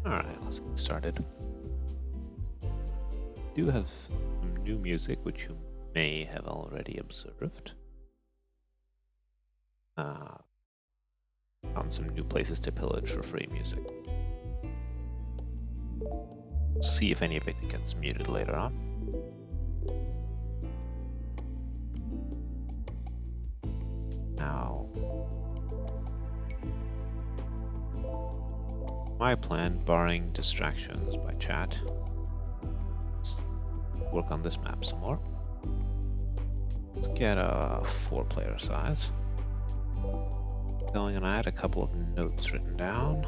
Alright, let's get started. I do have some new music, which you may have already observed. Found some new places to pillage for free music. See if any of it gets muted later on. Now, my plan, barring distractions by chat, let's work on this map some more. Let's get a 4-player size going, and I had a couple of notes written down.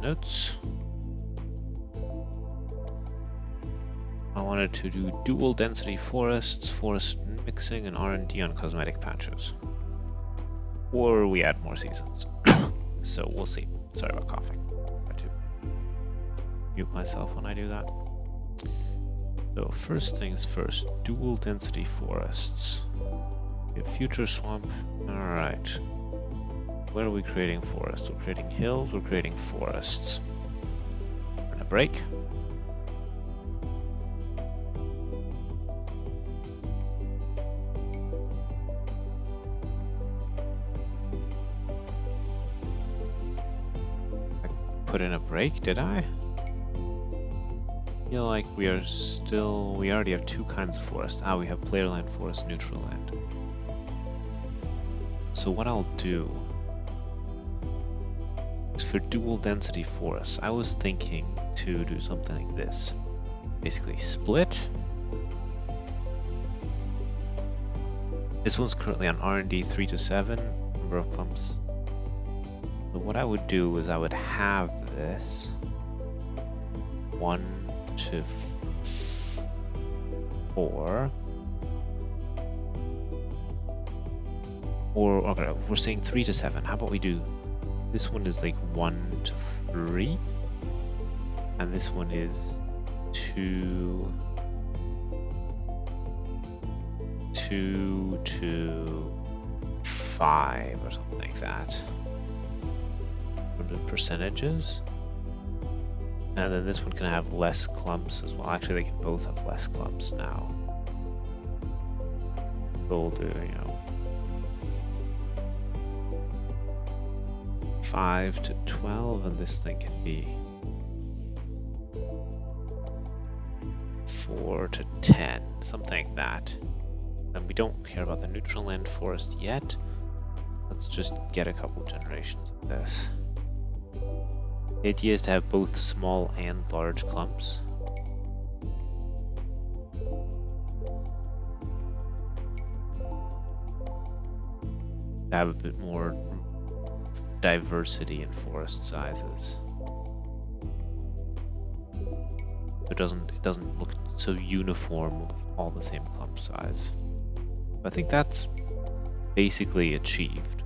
Notes. I wanted to do dual density forests, forest mixing, and R&D on cosmetic patches. Or we add more seasons. So we'll see. Sorry about coughing. I have to mute myself when I do that. So first things first, dual density forests. We have future swamp. Alright. Where are we creating forests? We're creating hills, we're creating forests. We're gonna break. I put in a break, did I? I feel like we already have two kinds of forest. We have player land forest, neutral land. So what I'll do for dual density forests, I was thinking to do something like this. Basically split. This one's currently on R&D 3 to 7, number of pumps. So what I would do is I would have this 1 to 4. Or, okay, we're saying 3 to 7. How about we do this one is like 1 to 3, and this one is 2 to 5 or something like that. For the percentages. And then this one can have less clumps as well. Actually, they can both have less clumps now. We'll do, 5 to 12, and this thing can be 4 to 10, something like that. And we don't care about the neutral land forest yet. Let's just get a couple generations of this. The idea is to have both small and large clumps. To have a bit more diversity in forest sizes. It doesn't look so uniform with all the same clump size. I think that's basically achieved.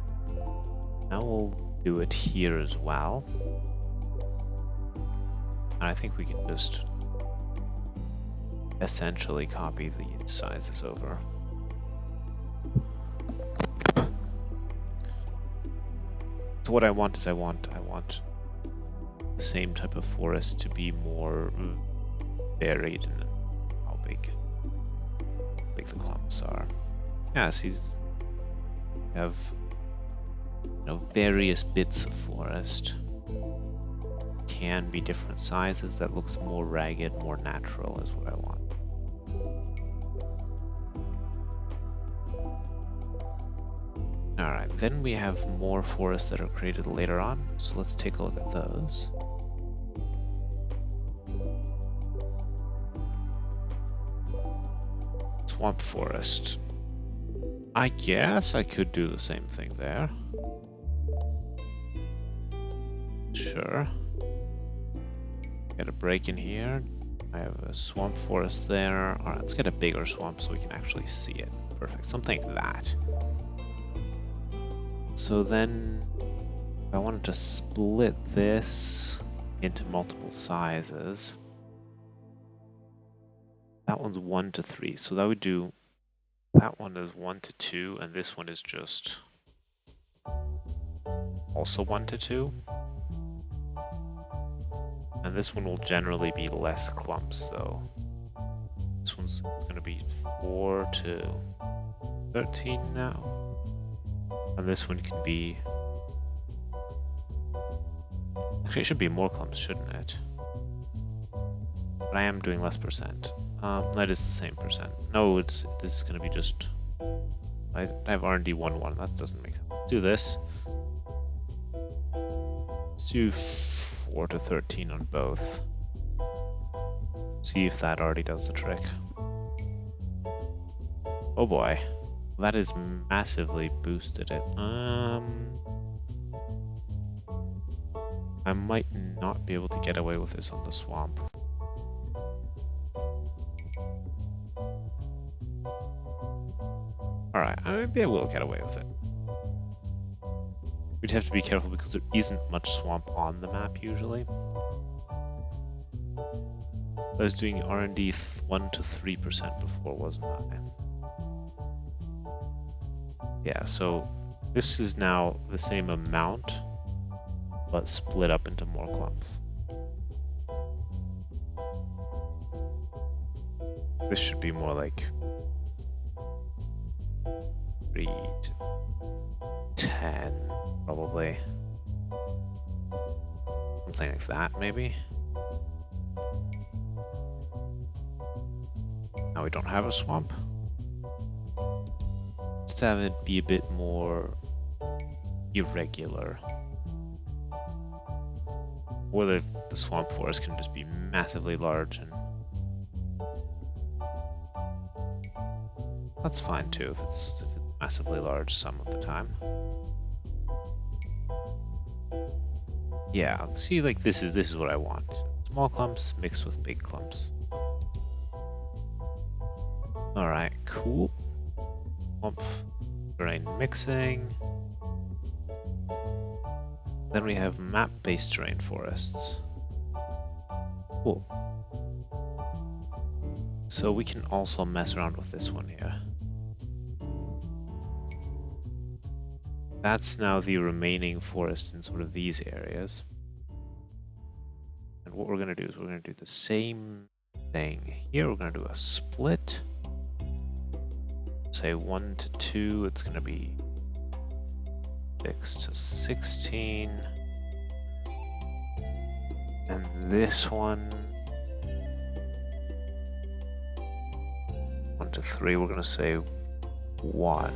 Now we'll do it here as well. And I think we can just essentially copy these sizes over. So what I want is I want the same type of forest to be more varied in how big the clumps are. Yeah, see, you have various bits of forest. Can be different sizes. That looks more ragged, more natural is what I want. Alright, then we have more forests that are created later on, so let's take a look at those. Swamp forest. I guess I could do the same thing there. Sure. Get a break in here. I have a swamp forest there. Alright, let's get a bigger swamp so we can actually see it. Perfect, something like that. So then, if I wanted to split this into multiple sizes, that one's 1 to 3. So that would do, that one is 1 to 2, and this one is just also 1 to 2. And this one will generally be less clumps though. This one's going to be 4 to 13 now. And this one can be... Actually, it should be more clumps, shouldn't it? But I am doing less percent. That is the same percent. No, this is going to be just... I have R&D 1-1. That doesn't make sense. Let's do this. Let's do 4 to 13 on both. See if that already does the trick. Oh boy. That has massively boosted it. I might not be able to get away with this on the swamp. Alright, maybe I will get away with it. We'd have to be careful because there isn't much swamp on the map usually. I was doing R&D 1 to 3% before, wasn't I? Yeah, so this is now the same amount, but split up into more clumps. This should be more like 3 to 10, probably. Something like that, maybe. Now we don't have a swamp. Just have it be a bit more irregular. Or the swamp forest can just be massively large, and that's fine too if it's massively large some of the time. Yeah, see, like this is what I want. Small clumps mixed with big clumps. Alright, cool. Clump terrain mixing. Then we have map-based terrain forests. Cool. So we can also mess around with this one here. That's now the remaining forest in sort of these areas. And what we're going to do is we're going to do the same thing. Here we're going to do a split. Say 1 to 2, it's going to be 6 to 16. And this one, 1 to 3, we're going to say 1.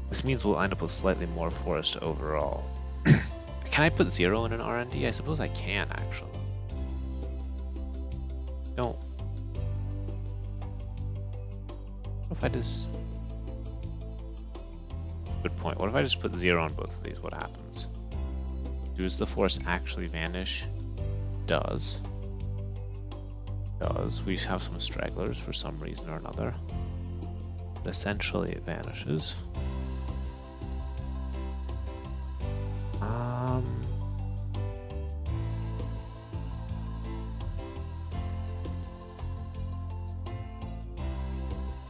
This means we'll end up with slightly more forest overall. Can I put 0 in an R&D? I suppose I can, actually. Don't. What if I just... Good point. What if I just put 0 on both of these? What happens? Does the forest actually vanish? Does. We have some stragglers for some reason or another. But essentially it vanishes.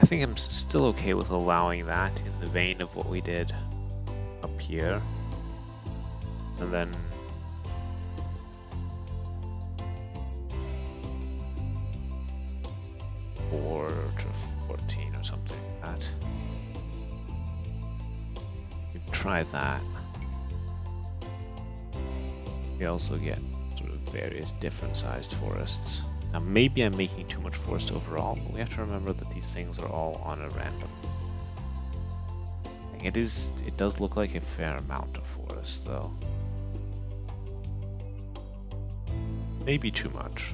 I think I'm still okay with allowing that in the vein of what we did up here. And then four to 14 or something like that. We can try that. We also get sort of various different sized forests. Now maybe I'm making too much forest overall, but we have to remember that these things are all on a random. It does look like a fair amount of forest though. Maybe too much.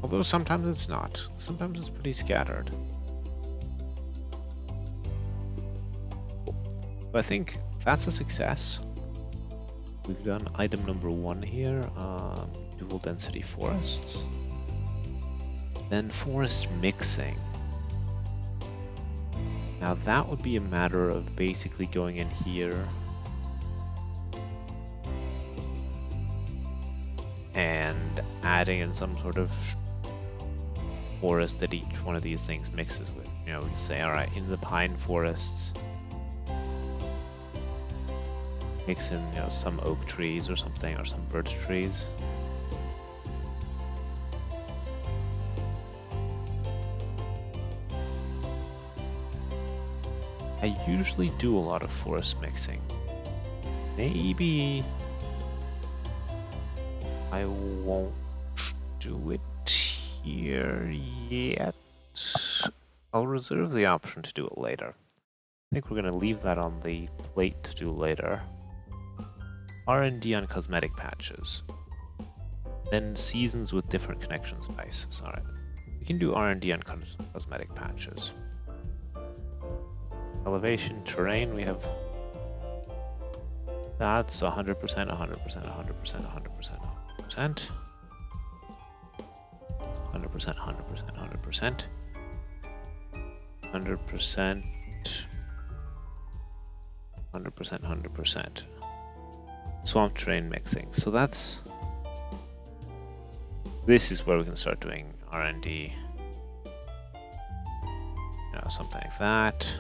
Although sometimes it's not. Sometimes it's pretty scattered. But I think that's a success. We've done item number 1 here, dual density forests. Then forest mixing. Now that would be a matter of basically going in here and adding in some sort of forest that each one of these things mixes with. You know, we say, all right, in the pine forests, mix in, you know, some oak trees or something, or some birch trees. I usually do a lot of forest mixing. Maybe I won't do it here yet. I'll reserve the option to do it later. I think we're going to leave that on the plate to do later. R&D on cosmetic patches. Then seasons with different connection spices. Alright. We can do R&D on cosmetic patches. Elevation, terrain, we have... That's 100%, 100%, 100%, 100%, 100%. 100%, 100%, 100%. 100%, 100%. Swamp terrain mixing. So that's... This is where we can start doing R&D. You know, something like that.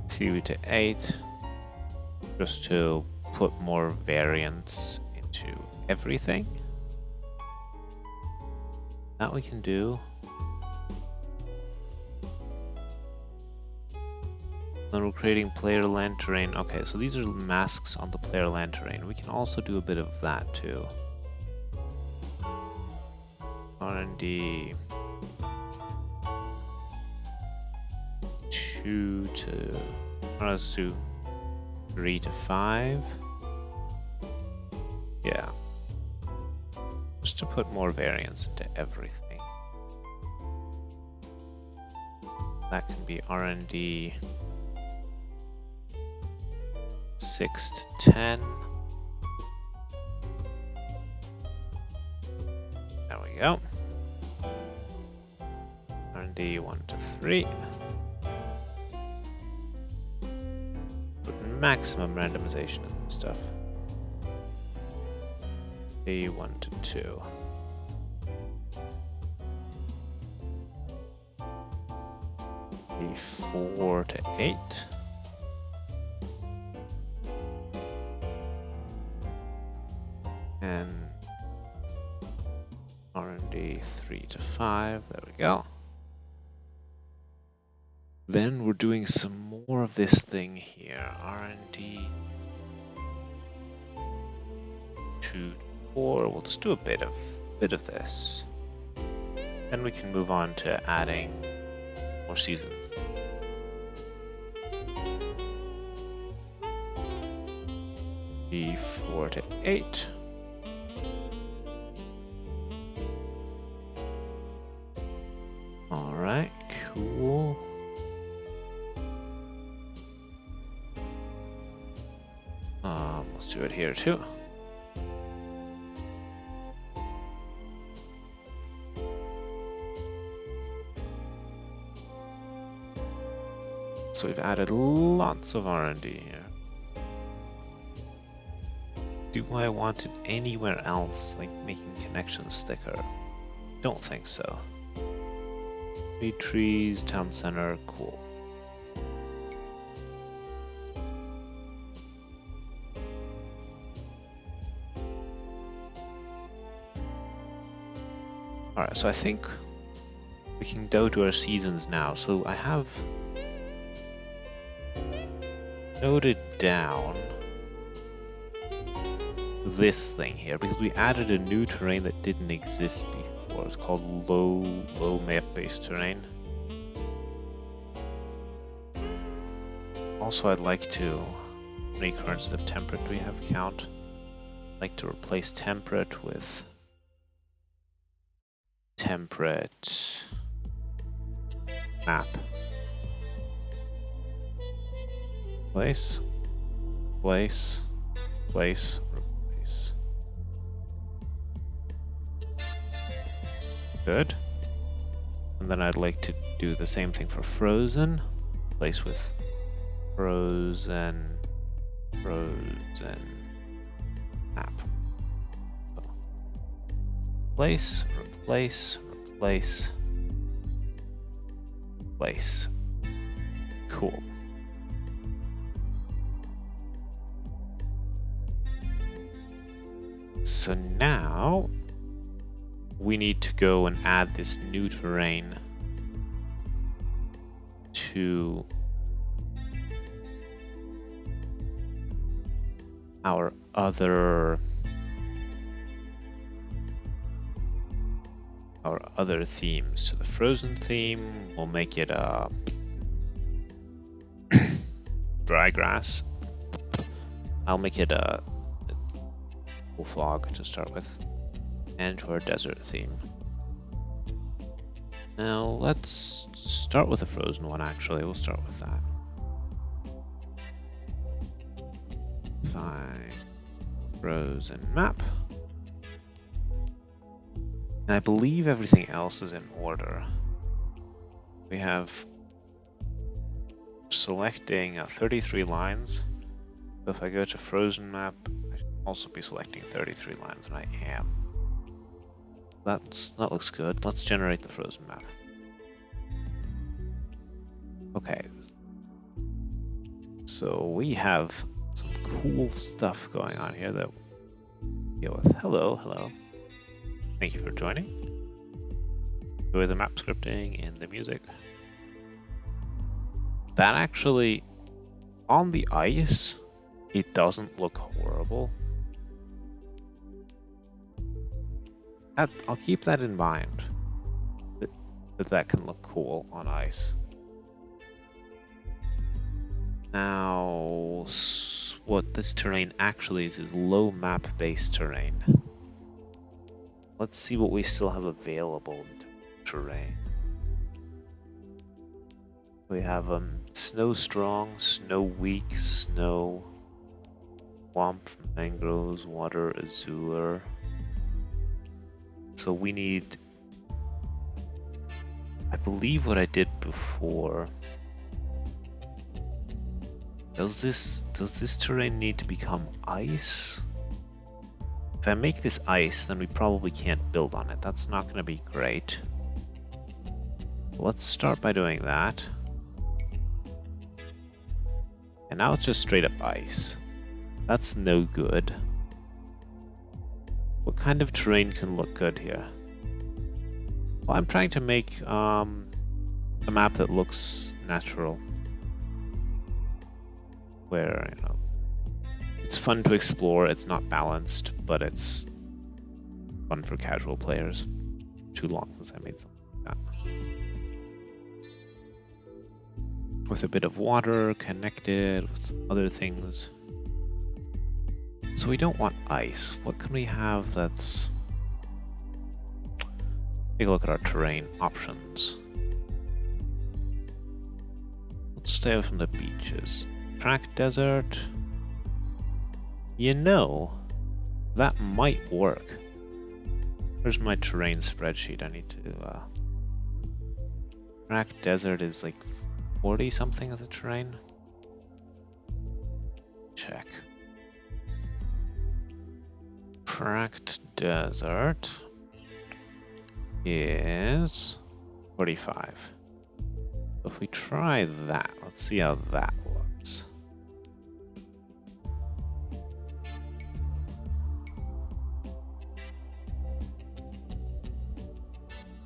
CV to 8, just to put more variance into everything. That we can do. Then we're creating player land terrain. Okay, so these are masks on the player land terrain. We can also do a bit of that too. R&D 2 to... Let's do 3 to 5. Yeah. Just to put more variance into everything. That can be R&D 6 to 10. There we go. R&D 1 to 3. Maximum randomization and stuff. A1 to 2. A4 to 8. And R&D 3 to 5. There we go. Then we're doing some more of this thing here. R&D 2 to 4. We'll just do a bit of this. Then we can move on to adding more seasons. B4 to 8. All right, cool. Let's do it here too. So we've added lots of R&D here. Do I want it anywhere else, like making connections thicker? Don't think so. 3 trees, town center, cool. Alright, so I think we can go to our seasons now. So I have noted down this thing here because we added a new terrain that didn't exist before. It's called low map-based terrain. Also, I'd like to... How many currents of temperate do we have count? I'd like to replace temperate with temperate map. Place, replace. Good. And then I'd like to do the same thing for frozen. Replace with frozen map. So, replace. Cool. So now we need to go and add this new terrain to our other themes. So the frozen theme, we'll make it a dry grass. I'll make it a fog to start with, and to our desert theme. Now let's start with the frozen one. Actually, we'll start with that. Fine. Frozen map. And I believe everything else is in order. We have selecting 33 lines. So if I go to frozen map, I should also be selecting 33 lines, and I am. That looks good. Let's generate the frozen map. Okay. So we have some cool stuff going on here that we'll deal with. Hello. Thank you for joining. Enjoy the map scripting and the music. That actually, on the ice, it doesn't look horrible. I'll keep that in mind. That can look cool on ice. Now, what this terrain actually is low map based terrain. Let's see what we still have available in terrain. We have snow strong, snow weak, snow, swamp, mangroves, water, azure. So we need, I believe what I did before. Does this terrain need to become ice? If I make this ice, then we probably can't build on it. That's not going to be great. Let's start by doing that. And now it's just straight up ice. That's no good. What kind of terrain can look good here? Well, I'm trying to make a map that looks natural. Where, you know, it's fun to explore, it's not balanced, but it's fun for casual players. Too long since I made something like that. With a bit of water connected with other things. So we don't want ice. What can we have that's... Take a look at our terrain options. Let's stay away from the beaches. Track desert. You know, that might work. Where's my terrain spreadsheet? I need to... Track desert is like 40 something as a terrain. Check. Tracked desert is 45. If we try that, let's see how that looks.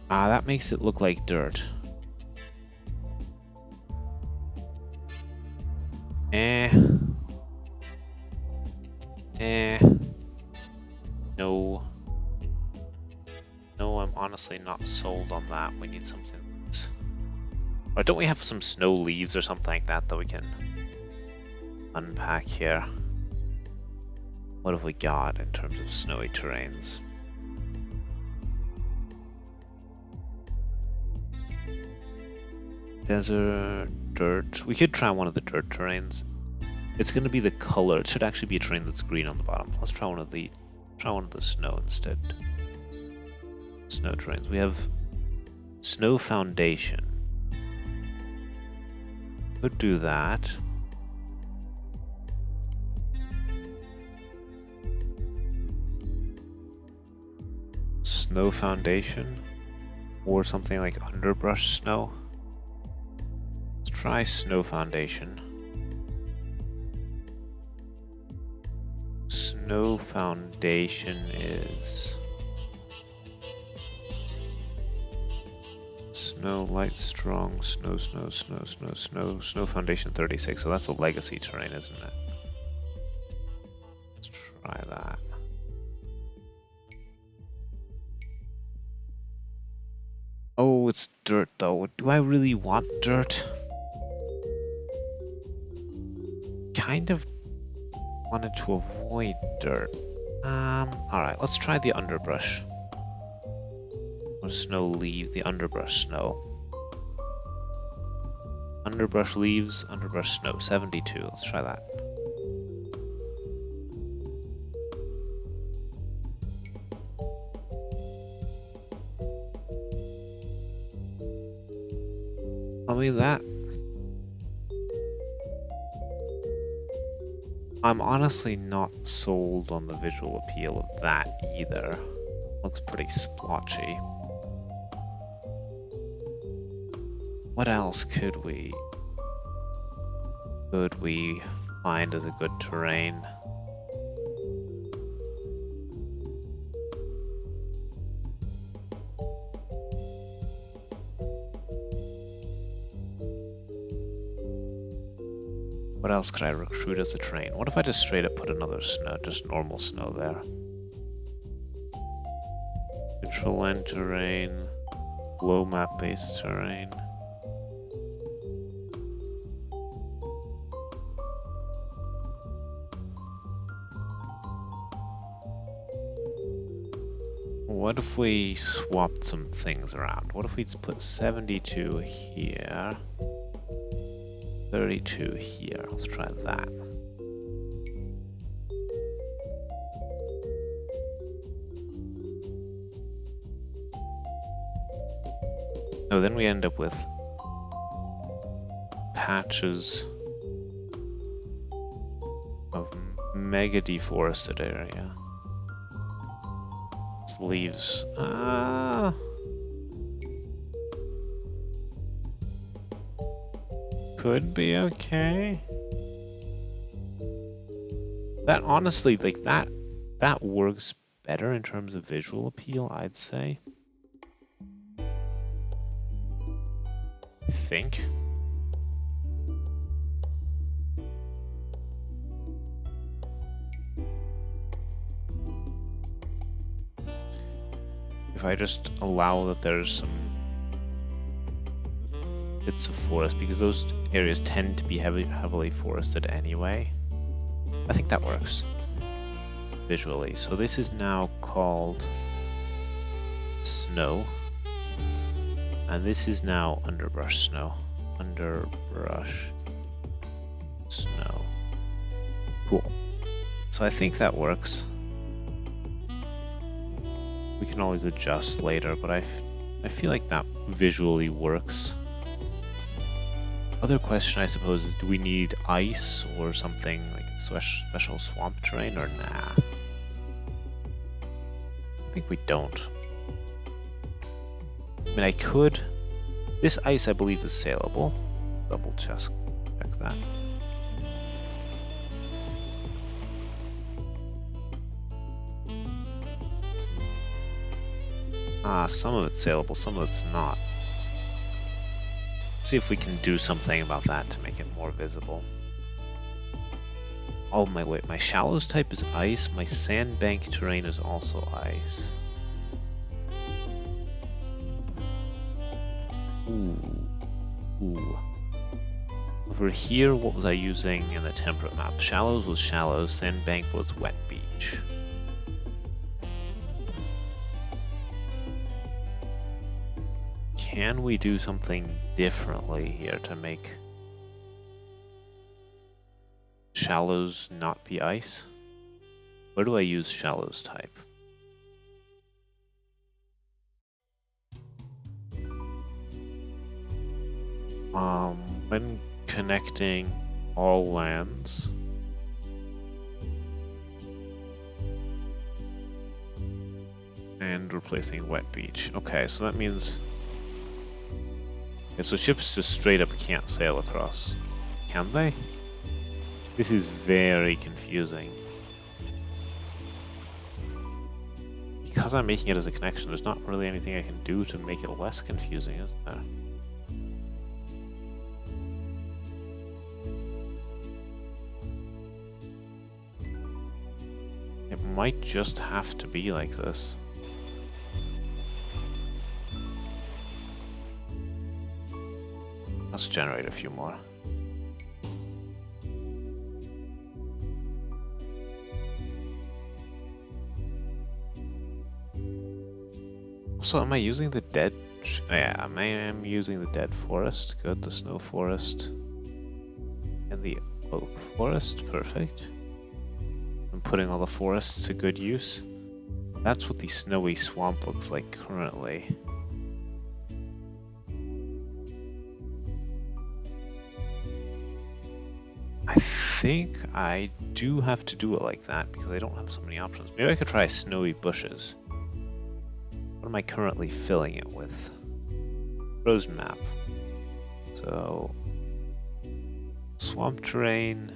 That makes it look like dirt. No, I'm honestly not sold on that. We need something else. Or don't we have some snow leaves or something like that we can unpack here? What have we got in terms of snowy terrains? Desert, dirt. We could try one of the dirt terrains. It's going to be the color. It should actually be a terrain that's green on the bottom. Let's try one of the snow instead. Snow terrains. We have Snow foundation. Could do that. Snow foundation. Or something like underbrush snow. Let's try snow foundation. Snow foundation is snow light strong snow foundation 36. So that's a legacy terrain, isn't it? Let's try that. Oh, it's dirt though. Do I really want dirt? Kind of wanted to avoid dirt. Alright, let's try the underbrush. Or snow leave, the underbrush snow. Underbrush leaves, underbrush snow, 72. Let's try that. I mean that. I'm honestly not sold on the visual appeal of that either. Looks pretty splotchy. What else could we find as a good terrain? What else could I recruit as a terrain? What if I just straight up put another snow, just normal snow there? Control end terrain, low map based terrain. What if we swapped some things around? What if we put 72 here? 32 here. Let's try that. No, then we end up with patches of mega deforested area. Leaves. Could be okay. That honestly, like that works better in terms of visual appeal, I'd say. I think. If I just allow that there's some bits of forest, because those areas tend to be heavily forested anyway. I think that works visually. So this is now called snow, and this is now underbrush snow. Underbrush snow. Cool. So I think that works. We can always adjust later, but I feel like that visually works. Other question, I suppose, is do we need ice or something like special swamp terrain, or nah? I think we don't. I mean, I could. This ice, I believe, is saleable. Double check that. Some of it's saleable, some of it's not. See if we can do something about that to make it more visible. Oh my shallows type is ice, my sandbank terrain is also ice. Ooh. Over here, what was I using in the temperate map? Shallows was shallows, sandbank was wet beach. Can we do something differently here to make shallows not be ice? Where do I use shallows type? When connecting all lands, and replacing wet beach. Okay, so that means... Okay, so ships just straight up can't sail across. Can they? This is very confusing. Because I'm making it as a connection, there's not really anything I can do to make it less confusing, is there? It might just have to be like this. Let's generate a few more. So am I using the dead? Yeah, I am using the dead forest. Good, the snow forest. And the oak forest. Perfect. I'm putting all the forests to good use. That's what the snowy swamp looks like currently. I think I do have to do it like that because I don't have so many options. Maybe I could try snowy bushes. What am I currently filling it with? Frozen map. So, swamp terrain,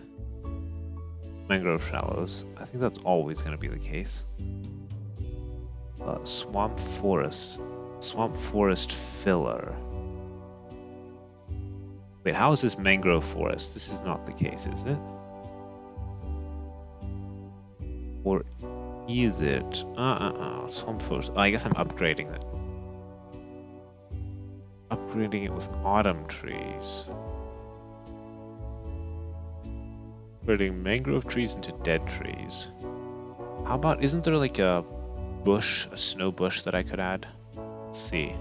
mangrove shallows. I think that's always going to be the case. Swamp forest filler. Wait, how is this mangrove forest? This is not the case, is it? Or is it? Swamp forest. Oh, I guess I'm upgrading it. Upgrading it with autumn trees. Upgrading mangrove trees into dead trees. How about, isn't there like a bush, a snow bush that I could add? Let's see.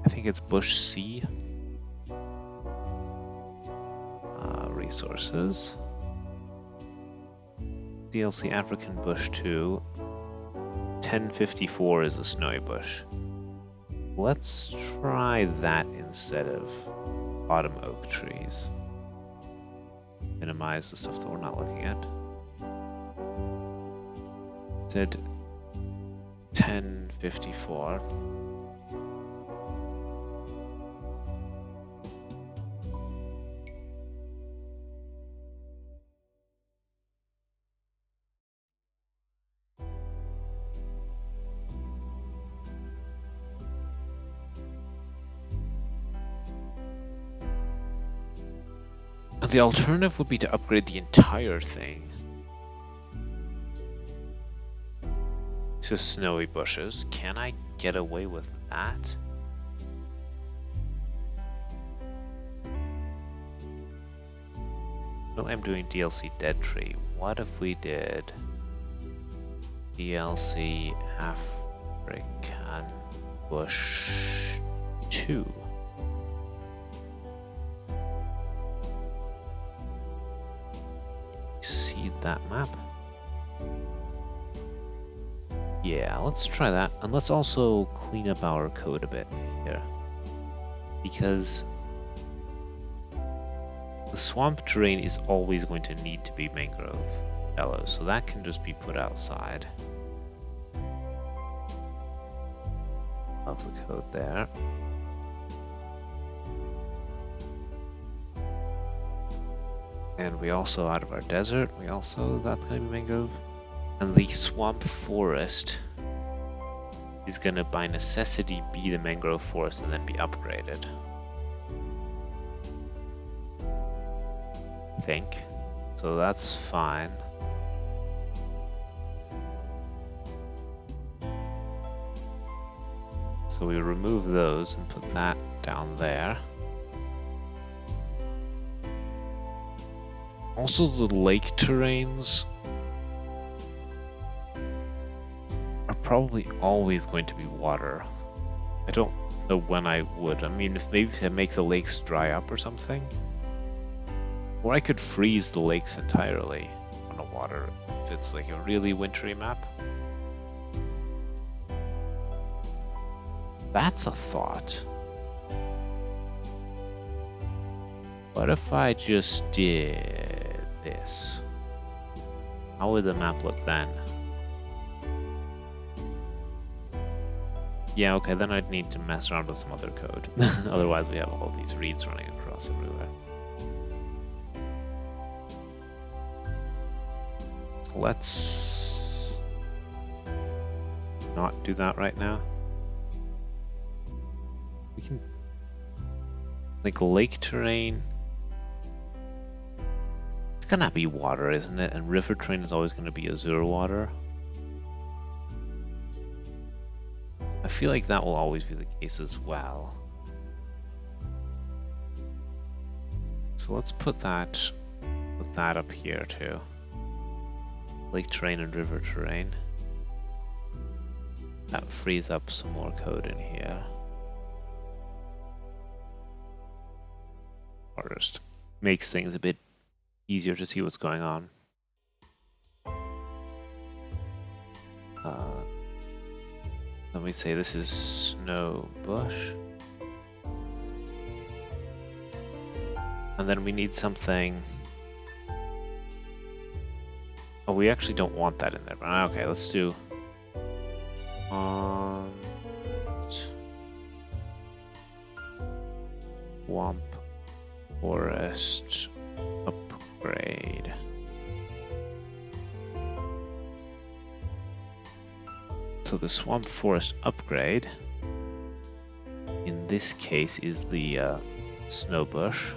I think it's bush C. Resources. DLC African bush 2. 1054 is a snowy bush. Let's try that instead of autumn oak trees. Minimize the stuff that we're not looking at. Said 1054. The alternative would be to upgrade the entire thing to snowy bushes. Can I get away with that? No, I'm doing DLC Dead Tree. What if we did DLC African Bush 2? That map. Yeah, let's try that. And let's also clean up our code a bit here. Because the swamp terrain is always going to need to be mangrove shallows, so that can just be put outside of the code there. And we also, out of our desert, that's going to be mangrove. And the swamp forest is going to by necessity be the mangrove forest and then be upgraded. I think. So that's fine. So we remove those and put that down there. Also, the lake terrains are probably always going to be water. I don't know when I would. I mean, if maybe to make the lakes dry up or something. Or I could freeze the lakes entirely on the water if it's like a really wintry map. That's a thought. What if I just did this? How would the map look then? Yeah, okay, then I'd need to mess around with some other code. Otherwise we have all these reads running across everywhere. Let's not do that right now. We can, like, lake terrain. It's gonna be water, isn't it? And river terrain is always gonna be azure water. I feel like that will always be the case as well. So let's put that up here too. Lake terrain and river terrain. That frees up some more code in here. Or just makes things a bit easier to see what's going on. Let me say this is snow bush. And then we need something. Oh, we actually don't want that in there. But okay, let's do swamp forest upgrade. So the swamp forest upgrade in this case is the snow bush.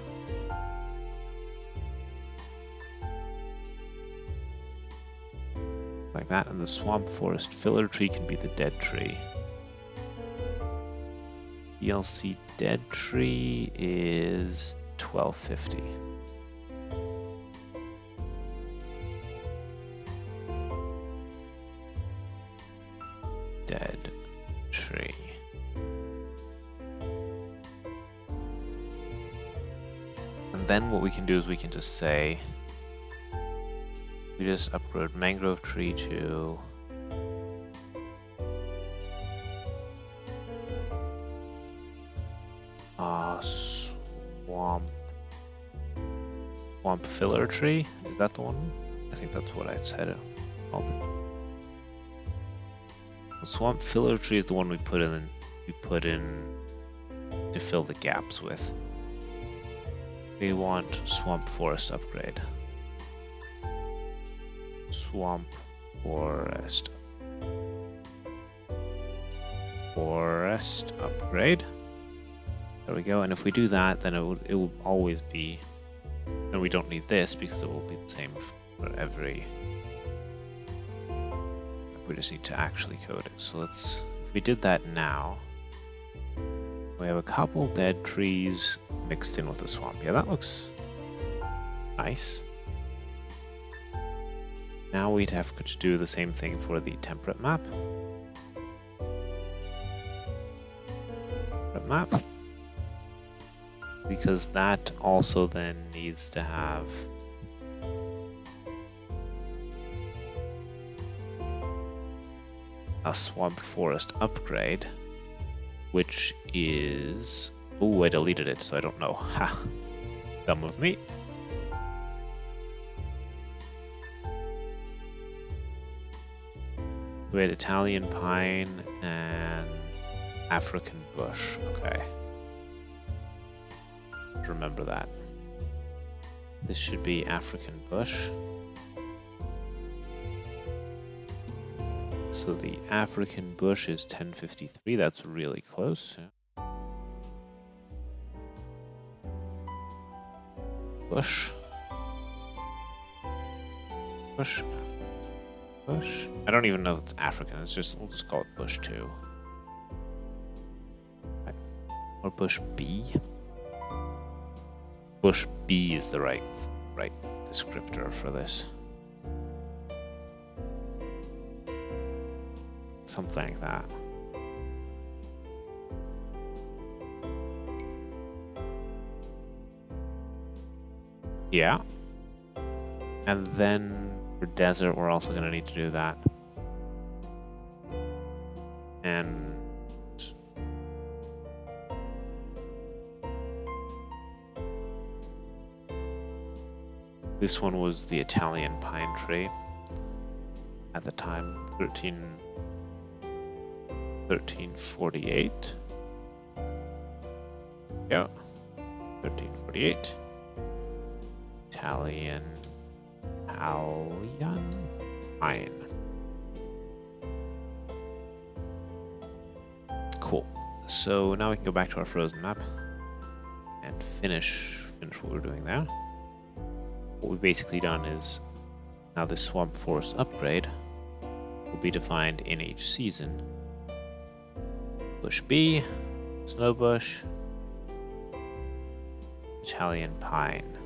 Like that, and the swamp forest filler tree can be the dead tree. DLC dead tree is 1250. Dead tree. And then what we can do is we can just say we just upgrade mangrove tree to swamp filler tree. Is that the one? I think that's what I said. The swamp filler tree is the one we put in to fill the gaps with. We want swamp forest upgrade. Swamp forest upgrade. There we go. And if we do that, then it will always be. And we don't need this because it will be the same for every. We just need to actually code it. So let's. If we did that now, we have a couple dead trees mixed in with the swamp. Yeah, that looks nice. Now we'd have to do the same thing for the temperate map. Because that also then needs to have a swamp forest upgrade, which is... Oh, I deleted it, so I don't know. Ha! Dumb of me. We had Italian pine and African bush. Okay. Remember that. This should be African bush. So the African bush is 1053. That's really close. Yeah. Bush. Bush. Bush. I don't even know if it's African. It's just, we'll just call it bush 2. Or bush B. Bush B is the right descriptor for this. Something like that. Yeah. And then for desert, we're also going to need to do that. And This one was the Italian pine tree. At the time, 1348. Yeah, 1348. Italian pine. Cool. So now we can go back to our frozen map and finish what we're doing there. What we've basically done is now the swamp forest upgrade will be defined in each season. Bush B, snow bush, Italian pine.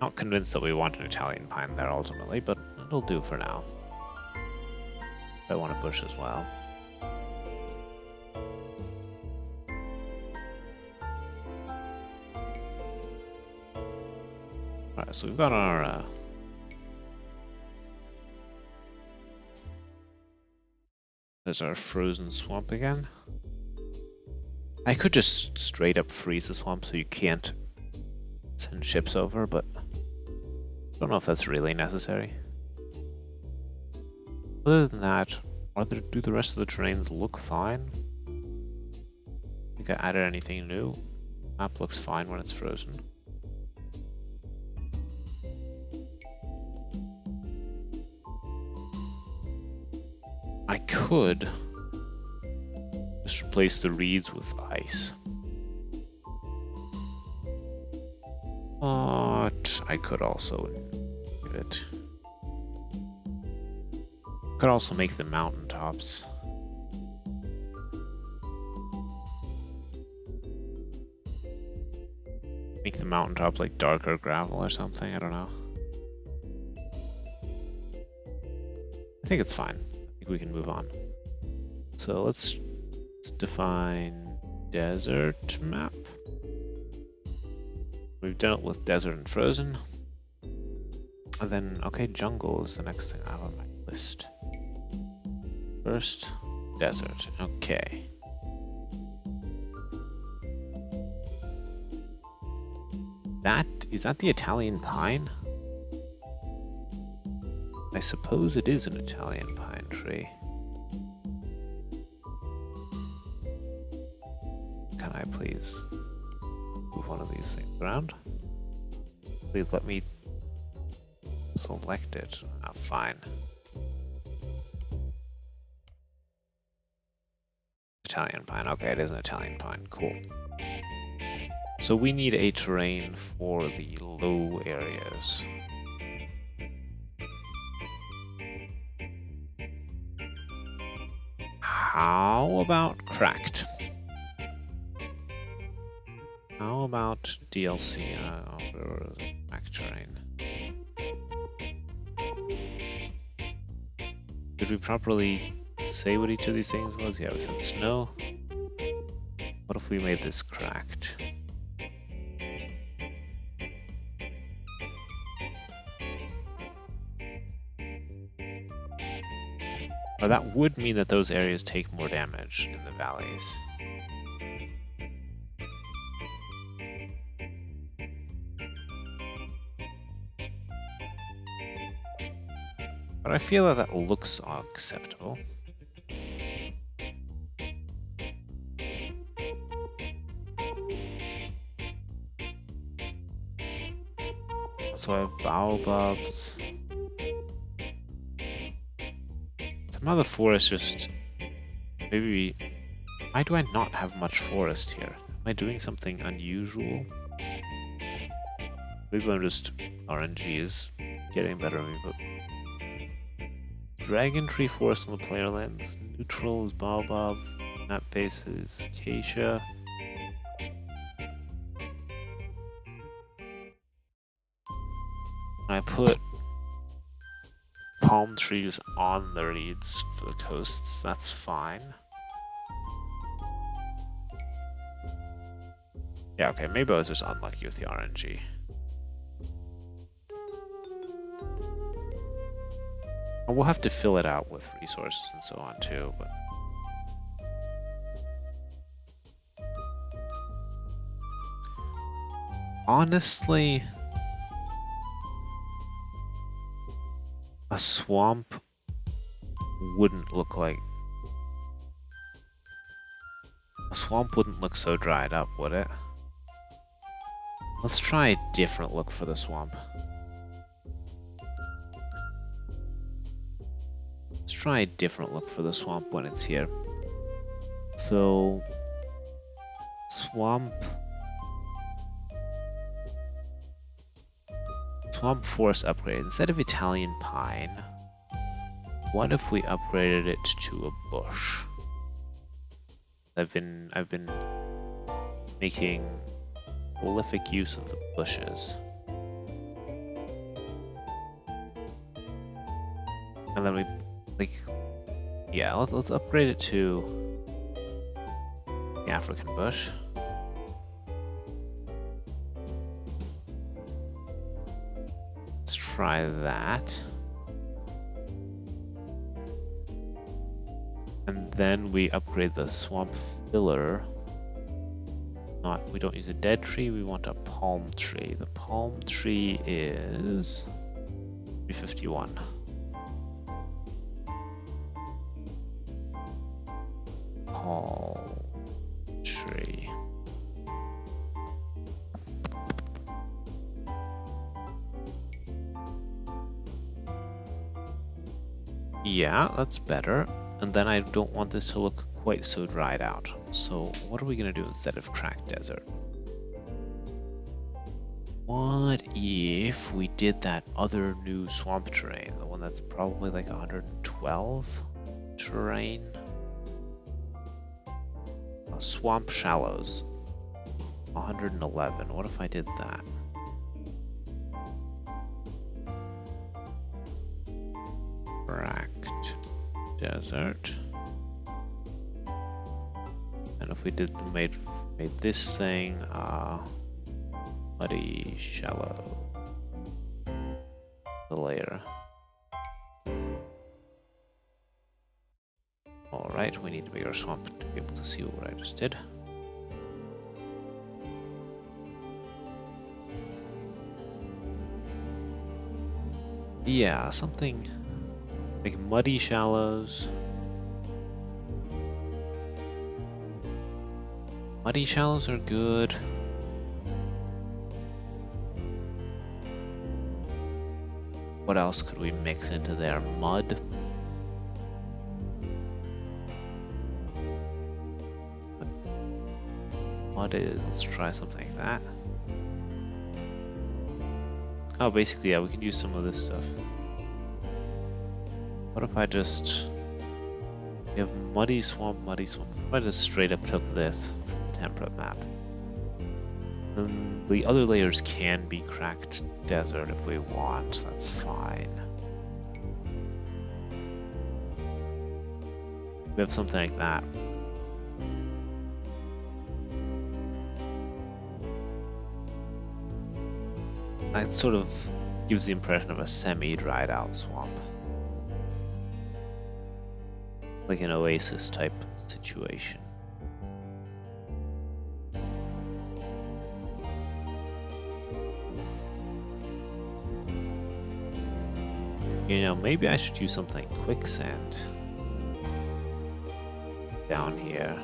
Not convinced that we want an Italian pine there ultimately, but it'll do for now. I want a bush as well. Alright, so we've got our there's our frozen swamp again. I could just straight up freeze the swamp so you can't send ships over, but I don't know if that's really necessary. Other than that, do the rest of the terrains look fine? I think I added anything new. Map looks fine when it's frozen. I could just replace the reeds with ice. But I could also do it. Could also make the mountaintops. Make the mountaintop like darker gravel or something, I don't know. I think it's fine. I think we can move on. So let's define desert map. We've dealt with desert and frozen. And then, okay, jungle is the next thing I have on my list. First, desert. Okay. Is that the Italian pine? I suppose it is an Italian pine tree. Can I please move one of these things around? Please let me select it. Oh, fine. Italian pine. Okay, it is an Italian pine. Cool. So we need a terrain for the low areas. How about cracked? How about DLC? Cracked terrain. Did we properly say what each of these things was? Yeah, we said snow. What if we made this cracked? Or that would mean that those areas take more damage in the valleys. But I feel that that looks acceptable. So I have baobabs. Some other forest just... Maybe... Why do I not have much forest here? Am I doing something unusual? Maybe I'm just... RNG is getting better at me, but... Dragon tree forest on the player lands. Neutral is baobab. Map base is acacia. I put palm trees on the reeds for the coasts. That's fine. Yeah, okay, maybe I was just unlucky with the RNG. And we'll have to fill it out with resources and so on too, but... Honestly, a swamp wouldn't look like... A swamp wouldn't look so dried up, would it? Let's try a different look for the swamp. Let's try a different look for the swamp when it's here. So... Swamp forest upgrade. Instead of Italian pine, what if we upgraded it to a bush? I've been making prolific use of the bushes. And then we yeah, let's upgrade it to the African bush. Let's try that. And then we upgrade the swamp filler. We don't use a dead tree, we want a palm tree. The palm tree is 351. Palm tree. Yeah, that's better. And then I don't want this to look quite so dried out. So what are we gonna do instead of cracked desert? What if we did that other new swamp terrain? The one that's probably like 112 terrain? Swamp shallows. 111. What if I did that? Cracked desert. And if we did made this thing muddy shallow, the layer. Alright, we need a bigger swamp to be able to see what I just did. Yeah, something like muddy shallows. Muddy shallows are good. What else could we mix into there? Mud. Mud is, let's try something like that. Oh, basically, yeah, we can use some of this stuff. What if I just... We have muddy swamp, muddy swamp. What if I just straight up took this from the template map? And the other layers can be cracked desert if we want, that's fine. We have something like that. That sort of gives the impression of a semi-dried out swamp. Like an oasis type situation. You know, maybe I should use something like quicksand down here.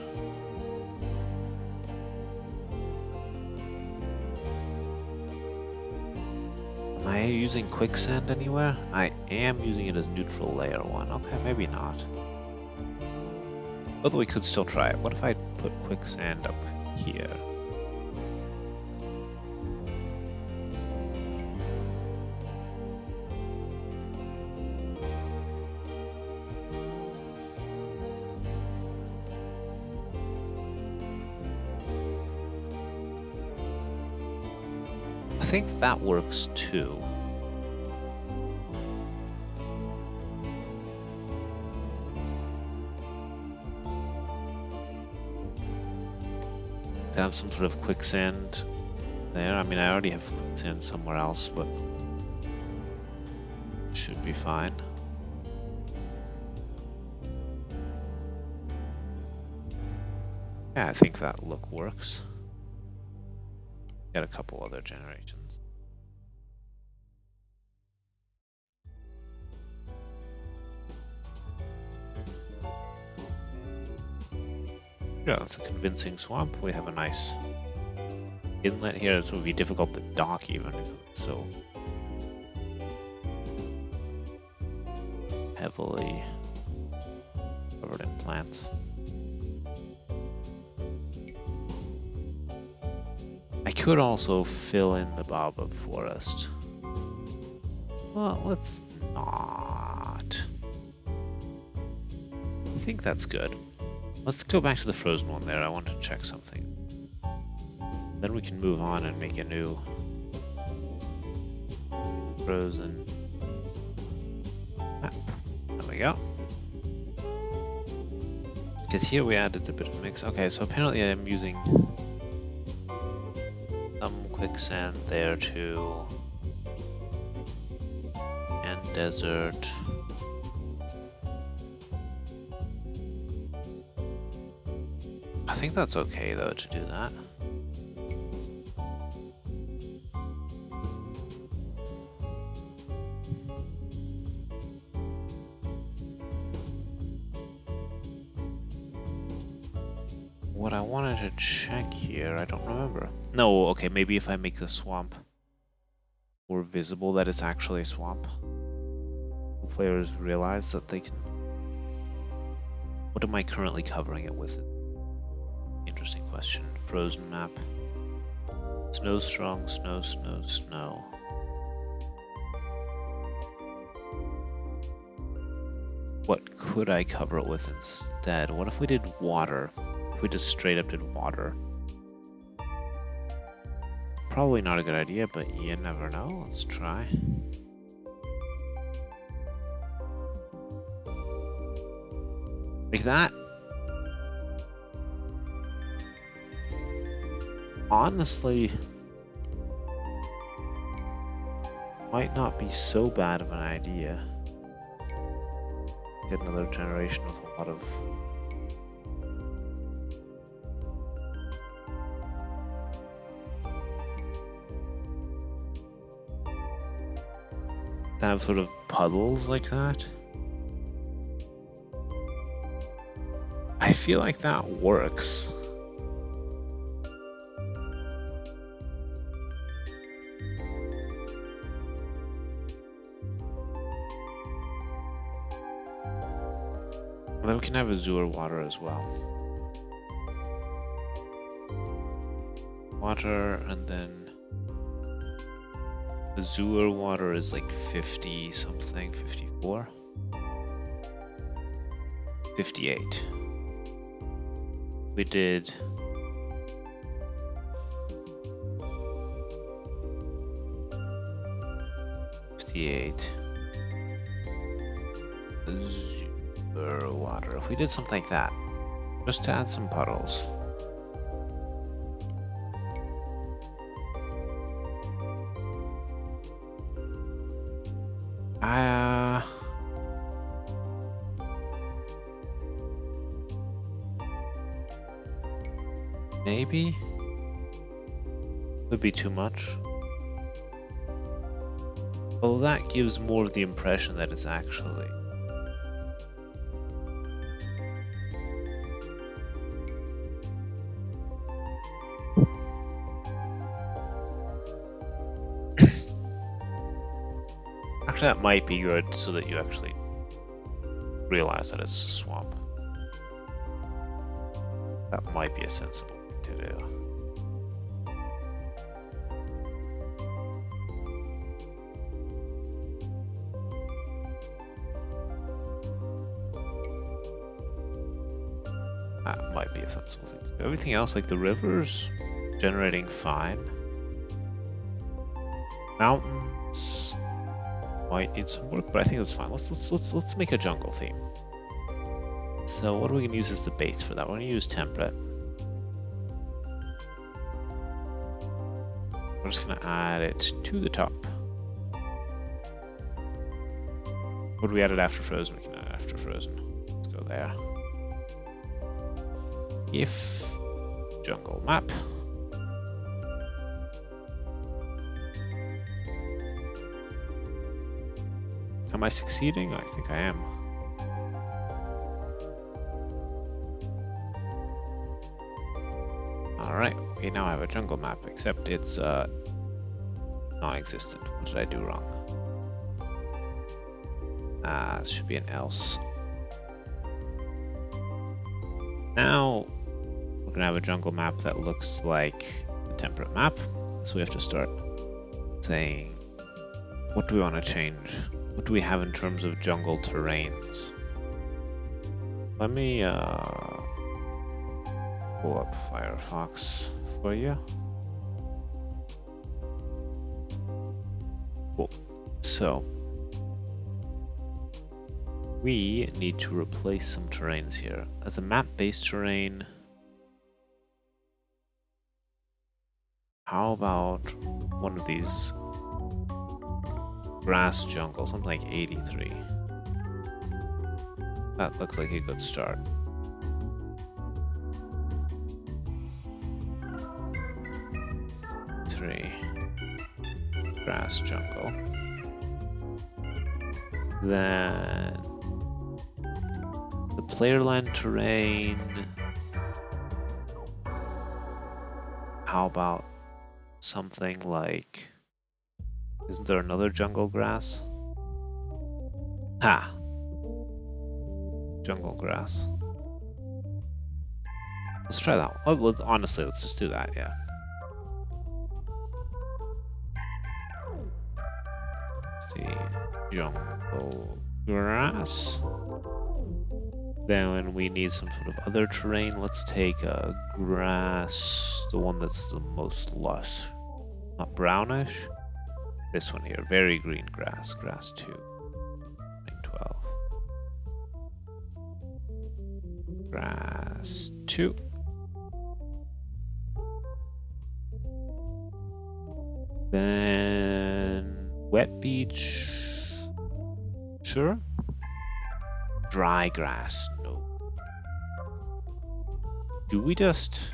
Am I using quicksand anywhere? I am using it as neutral layer 1. Okay, maybe not. Although we could still try it. What if I put quicksand up here? I think that works too. To have some sort of quicksand there. I mean, I already have quicksand somewhere else, but should be fine. Yeah, I think that look works. Got a couple other generations. Yeah, that's a convincing swamp. We have a nice inlet here. This would be difficult to dock even if it's so heavily covered in plants. I could also fill in the baobab forest. Well, let's not. I think that's good. Let's go back to the frozen one there. I want to check something. Then we can move on and make a new frozen map. There we go. Because here we added a bit of mix. Okay, so apparently I'm using some quicksand there too. And desert. I think that's okay though to do that. What I wanted to check here, I don't remember. No, okay, maybe if I make the swamp more visible that it's actually a swamp. Players realize that they can... What am I currently covering it with? Interesting question. Frozen map. Snow strong, snow, snow, snow. What could I cover it with instead? What if we did water? If we just straight up did water? Probably not a good idea, but you never know. Let's try. Like that? Honestly, might not be so bad of an idea. Get another generation with a lot of have sort of puddles like that. I feel like that works. Then we can have azure water as well. Water, and then azure water is like 50 something, 54? 58. We did... Azure water. If we did something like that, just to add some puddles. Maybe? Would be too much. Well, that gives more of the impression that it's actually... Actually, that might be good so that you actually realize that it's a swamp. That might be a sensible thing to do. That might be a sensible thing to do. Everything else, like the rivers, generating fine. Mountains might need some work, but I think that's fine. Let's make a jungle theme. So what are we going to use as the base for that? We're going to use temperate. We're just going to add it to the top. What do we add it after frozen? We can add it after frozen. Let's go there. If jungle map. Am I succeeding? I think I am. Alright, we now have a jungle map, except it's non-existent. What did I do wrong? This should be an else. Now we're gonna have a jungle map that looks like the temperate map. So we have to start saying, what do we want to change? What do we have in terms of jungle terrains? Let me pull up Firefox for you. Cool. So we need to replace some terrains here. As a map-based terrain, how about one of these grass jungle, something like 83. That looks like a good start. Grass jungle. Then the player land terrain. How about something like, isn't there another jungle grass? Ha! Jungle grass. Let's try that one. Well, honestly, let's just do that, yeah. Let's see. Jungle grass. Then when we need some sort of other terrain, let's take a grass, the one that's the most lush. Not brownish. This one here, very green grass, grass 2. 12. Grass 2. Then wet beach. Sure. Dry grass. No. Do we just...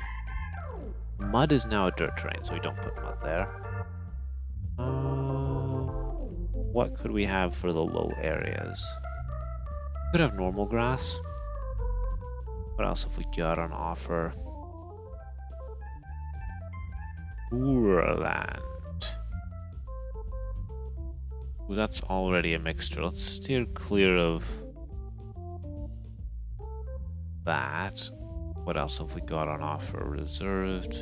Mud is now a dirt terrain, so we don't put mud there. What could we have for the low areas? Could have normal grass. What else have we got on offer? Moorland. Well, that's already a mixture. Let's steer clear of that. What else have we got on offer? Reserved.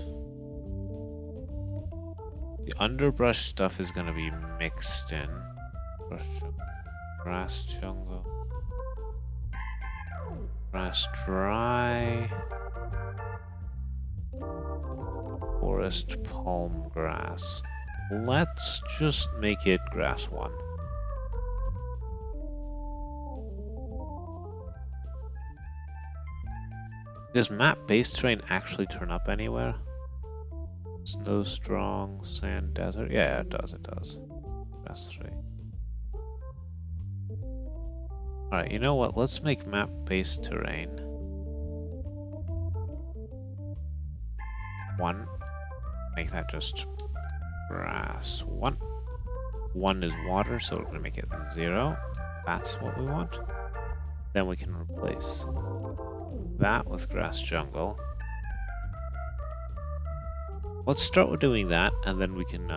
The underbrush stuff is going to be mixed in. Grass jungle. Grass dry. Forest palm grass. Let's just make it grass 1. Does map-based terrain actually turn up anywhere? Snow strong, sand desert. Yeah, it does, it does. Grass 3. Alright, you know what? Let's make map-based terrain 1. Make that just grass 1. 1 is water, so we're going to make it 0. That's what we want. Then we can replace that with grass jungle. Let's start with doing that, and then we can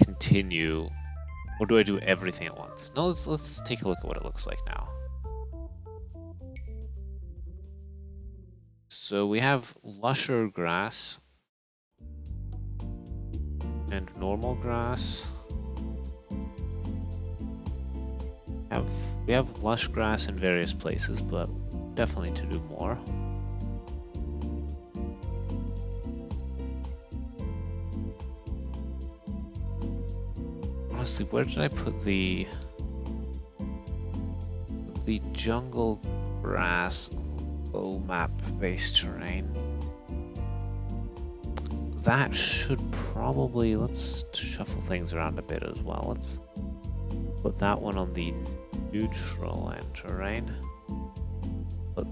continue. Or do I do everything at once? No, let's take a look at what it looks like now. So we have lusher grass and normal grass. We have lush grass in various places, but definitely to do more. Honestly, where did I put the jungle grass low map based terrain? That should probably, let's shuffle things around a bit as well. Let's put that one on the neutral land terrain. Put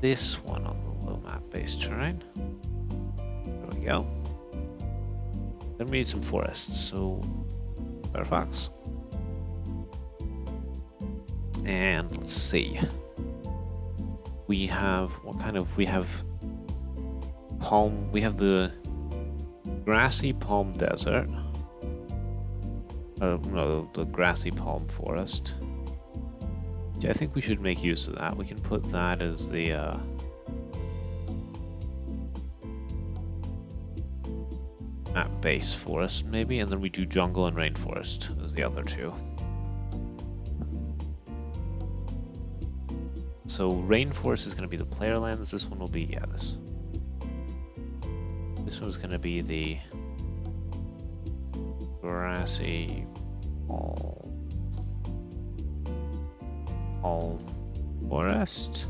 this one on the low map based terrain. There we go. Then we need some forests, so Firefox. And let's see. We have we have palm, we have the grassy palm desert. No, the grassy palm forest. Yeah, I think we should make use of that. We can put that as the map base forest maybe, and then we do jungle and rainforest as the other two. So rainforest is going to be the player lands. This one will be, yeah, this one's going to be the grassy palm forest.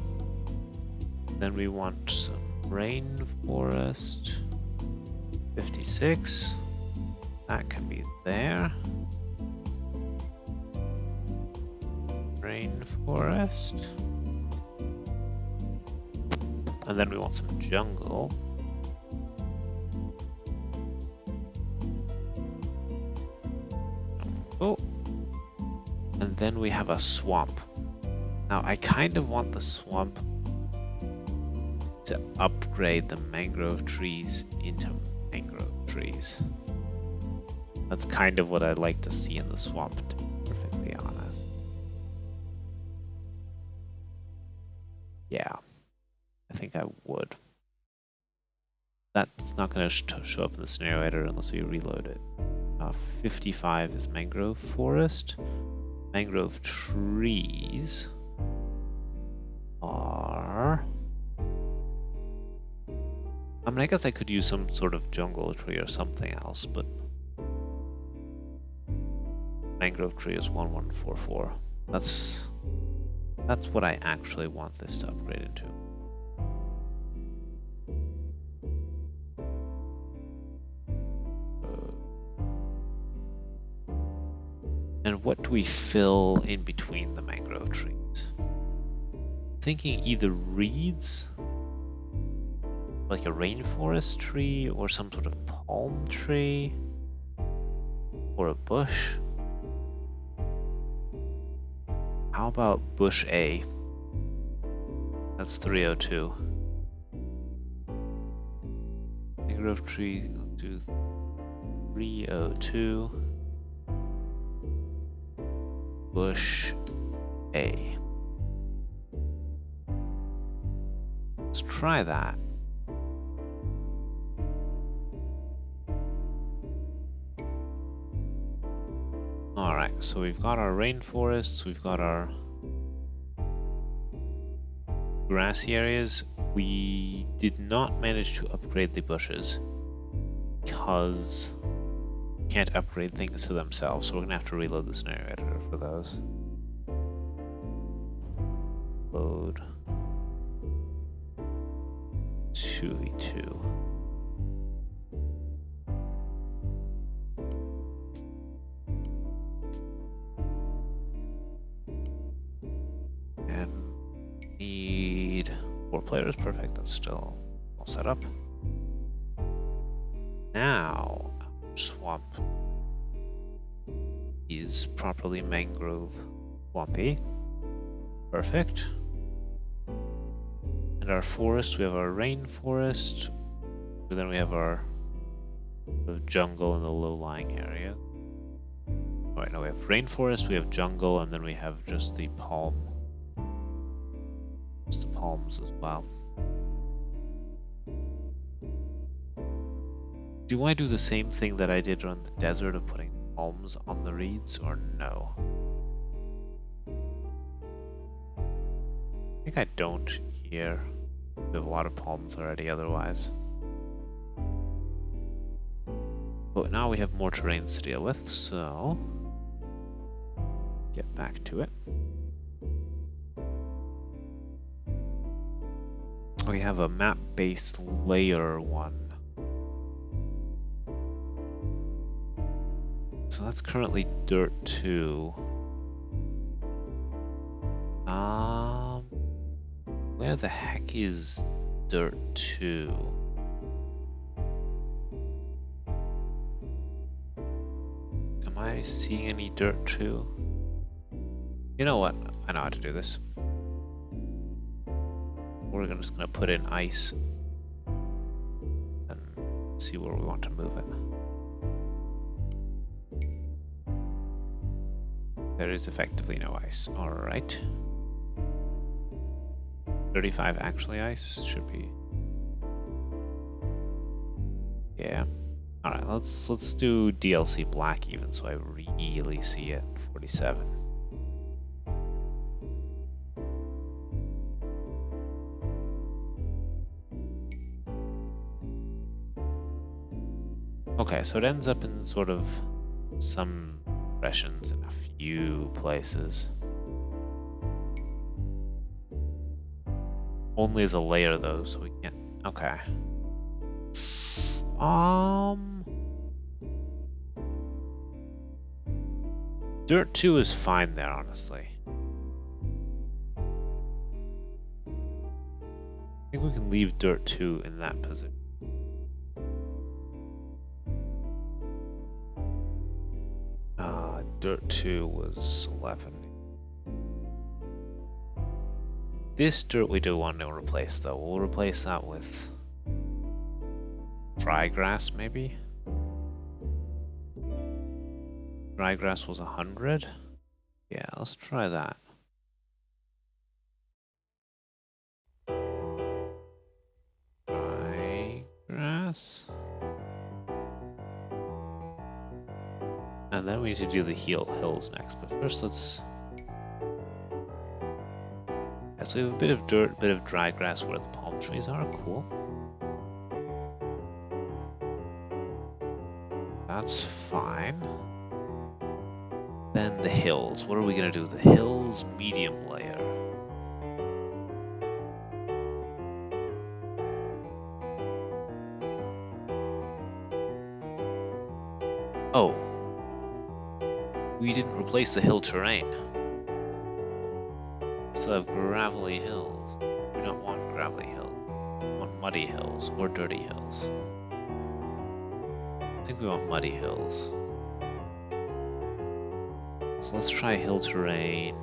Then we want some rainforest. 56. That can be there. Rainforest. And then we want some jungle. Oh. And then we have a swamp. Now I kind of want the swamp to upgrade the mangrove trees into mangrove trees. That's kind of what I'd like to see in the swamp, to be perfectly honest. Yeah. I think I would. That's not going to show up in the scenario editor unless we reload it. 55 is mangrove forest. Mangrove trees are... I mean, I guess I could use some sort of jungle tree or something else, but... Mangrove tree is 1144. That's what I actually want this to upgrade into. And what do we fill in between the mangrove trees? Thinking either reeds, like a rainforest tree, or some sort of palm tree, or a bush. How about bush A? That's 302. Mangrove tree, let's do 302. Bush A. Let's try that. Alright, so we've got our rainforests, we've got our grassy areas. We did not manage to upgrade the bushes because we can't upgrade things to themselves, so we're gonna have to reload the scenario editor for those. Load 2v2. And need 4 players. Perfect, that's still all set up. Now, our swamp is properly mangrove swampy. Perfect. And our forest, we have our rainforest, and then we have our jungle in the low-lying area. Alright, now we have rainforest, we have jungle, and then we have just the palm. Just the palms as well. Do I do the same thing that I did on the desert of putting palms on the reeds, or no? I think I don't here. We have a lot of palms already otherwise. But now we have more terrains to deal with, so get back to it. We have a map-based layer 1. So that's currently dirt 2. Where the heck is dirt 2? Am I we seeing any dirt too? You know what? I know how to do this. We're just gonna put in ice and see where we want to move it. There is effectively no ice. Alright. 35 actually ice should be. Yeah. Alright, let's do DLC black even so I really see it. 47. Okay, so it ends up in sort of some impressions in a few places. Only as a layer though, so we can't. Okay. Dirt 2 is fine there, honestly. I think we can leave Dirt 2 in that position. Dirt 2 was 11. This dirt we do want to replace though. We'll replace that with dry grass maybe? Dry grass was 100? Yeah, let's try that. Dry grass. And then we need to do the hills next, but first let's... Yeah, so we have a bit of dirt, a bit of dry grass where the palm trees are, cool. That's fine. Then the hills, what are we gonna do? The hills medium layer. Oh. We didn't replace the hill terrain. We still have gravelly hills. We don't want gravelly hills. We want muddy hills or dirty hills. I think we want muddy hills. So let's try hill terrain,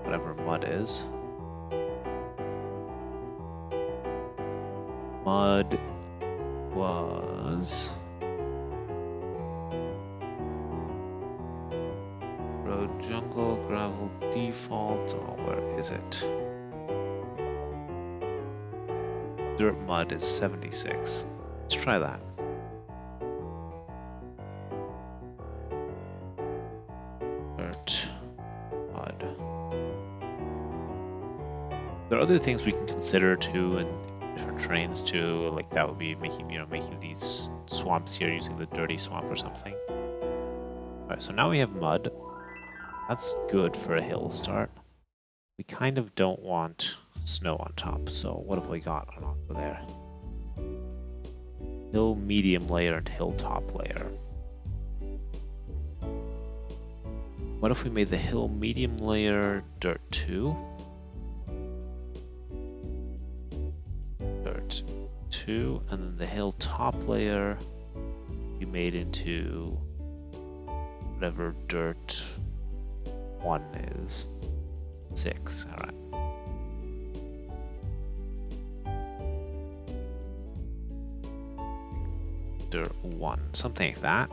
whatever mud is. Mud was... Road, jungle, gravel, default. Oh, where is it? Dirt mud is 76. Let's try that. Dirt mud. There are other things we can consider too, and different terrains too. Like that would be making, making these swamps here using the dirty swamp or something. All right, so now we have mud. That's good for a hill start. We kind of don't want snow on top, so what have we got on over there? Hill medium layer and hill top layer. What if we made the hill medium layer dirt 2? Dirt 2, and then the hill top layer we made into whatever dirt 1 is. 6, alright. Dirt 1, something like that.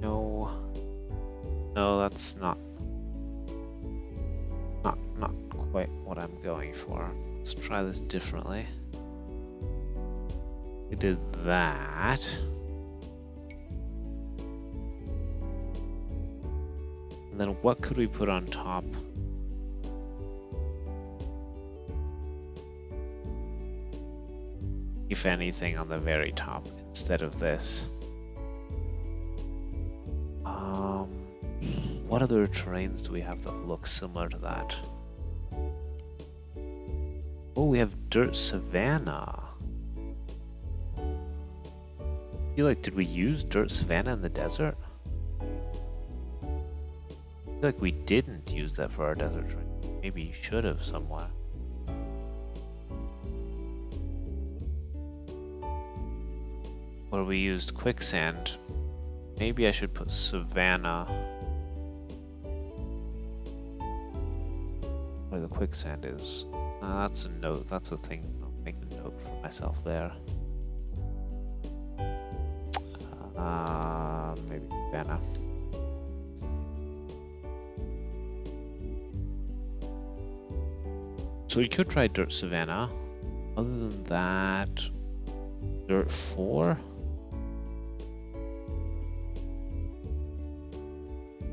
No. No, that's not quite what I'm going for. Let's try this differently. We did that. And then what could we put on top? If anything, on the very top instead of this. What other terrains do we have that look similar to that? Oh, we have dirt savanna. I feel like, did we use dirt savanna in the desert? I feel like we didn't use that for our desert terrain. Maybe you should have somewhere. where we used quicksand. Maybe I should put savanna where the quicksand is. That's a note. That's a thing. I'll make a note for myself there. Maybe savanna. So we could try dirt savanna. Other than that, dirt 4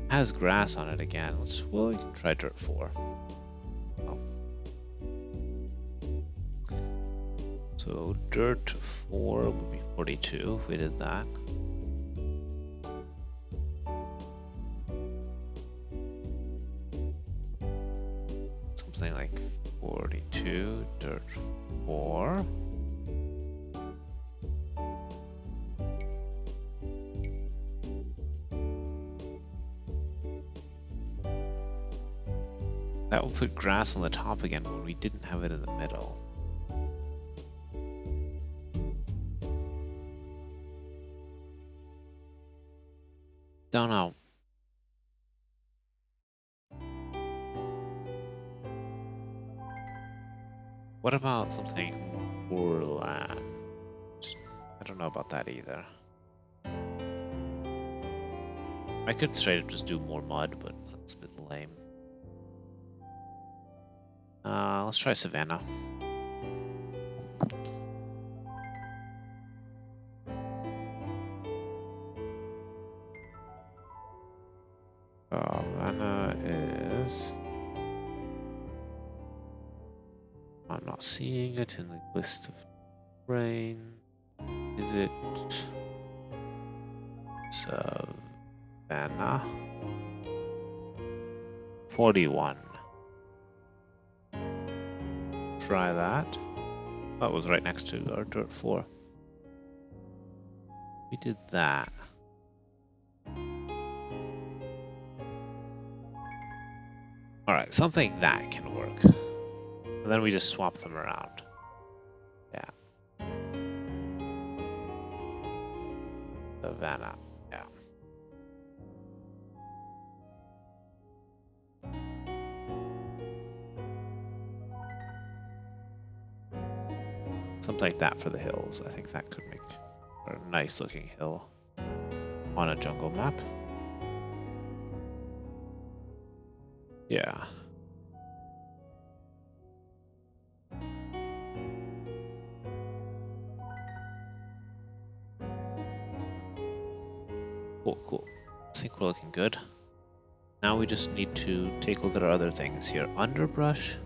has grass on it again. Well, we can try dirt 4. Oh. So dirt 4 would be 42 if we did that. Something like 42, dirt 4. That will put grass on the top again when we didn't have it in the middle. Don't know. What about something moorland? I don't know about that either. I could straight up just do more mud, but that's a bit lame. Let's try savanna. Savanna is... I'm not seeing it in the list of terrain. Is it savanna? 41. Try that. That was right next to our dirt 4. We did that. Alright, something that can work. And then we just swap them around. Yeah. Savanna. Yeah. Something like that for the hills. I think that could make a nice looking hill on a jungle map. Yeah. Cool, cool. I think we're looking good. Now we just need to take a look at our other things here. Underbrush,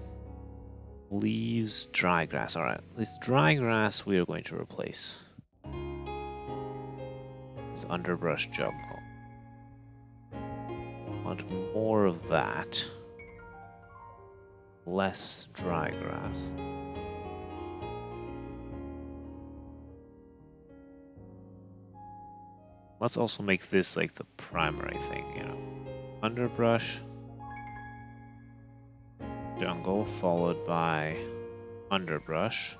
leaves, dry grass. Alright, this dry grass we are going to replace with underbrush jungle. Want more of that. Less dry grass. Let's also make this like the primary thing, you know. Underbrush, jungle, followed by underbrush,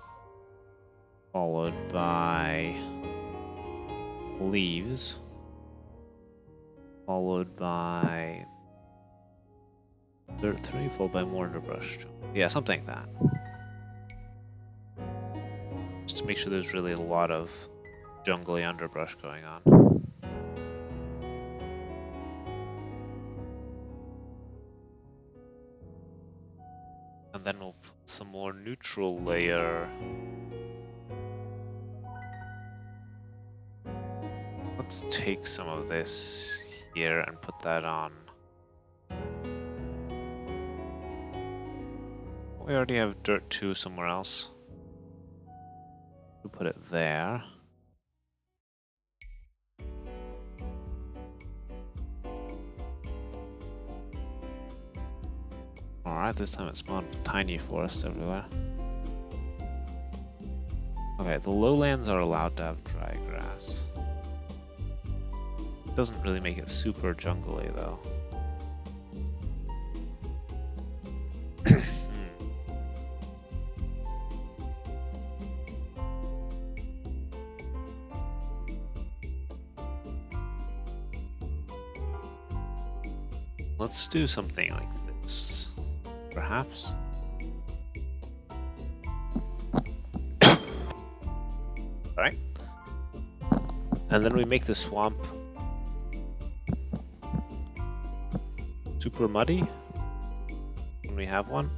followed by leaves, followed by dirt 3, followed by more underbrush. Yeah, something like that. Just to make sure there's really a lot of jungly underbrush going on. And then we'll put some more neutral layer. Let's take some of this here and put that on. We already have dirt 2 somewhere else. We'll put it there. Alright, this time it spawned tiny forests everywhere. Okay, the lowlands are allowed to have dry grass. It doesn't really make it super jungly though. let's do something like this, perhaps. Alright. And then we make the swamp super muddy when we have one.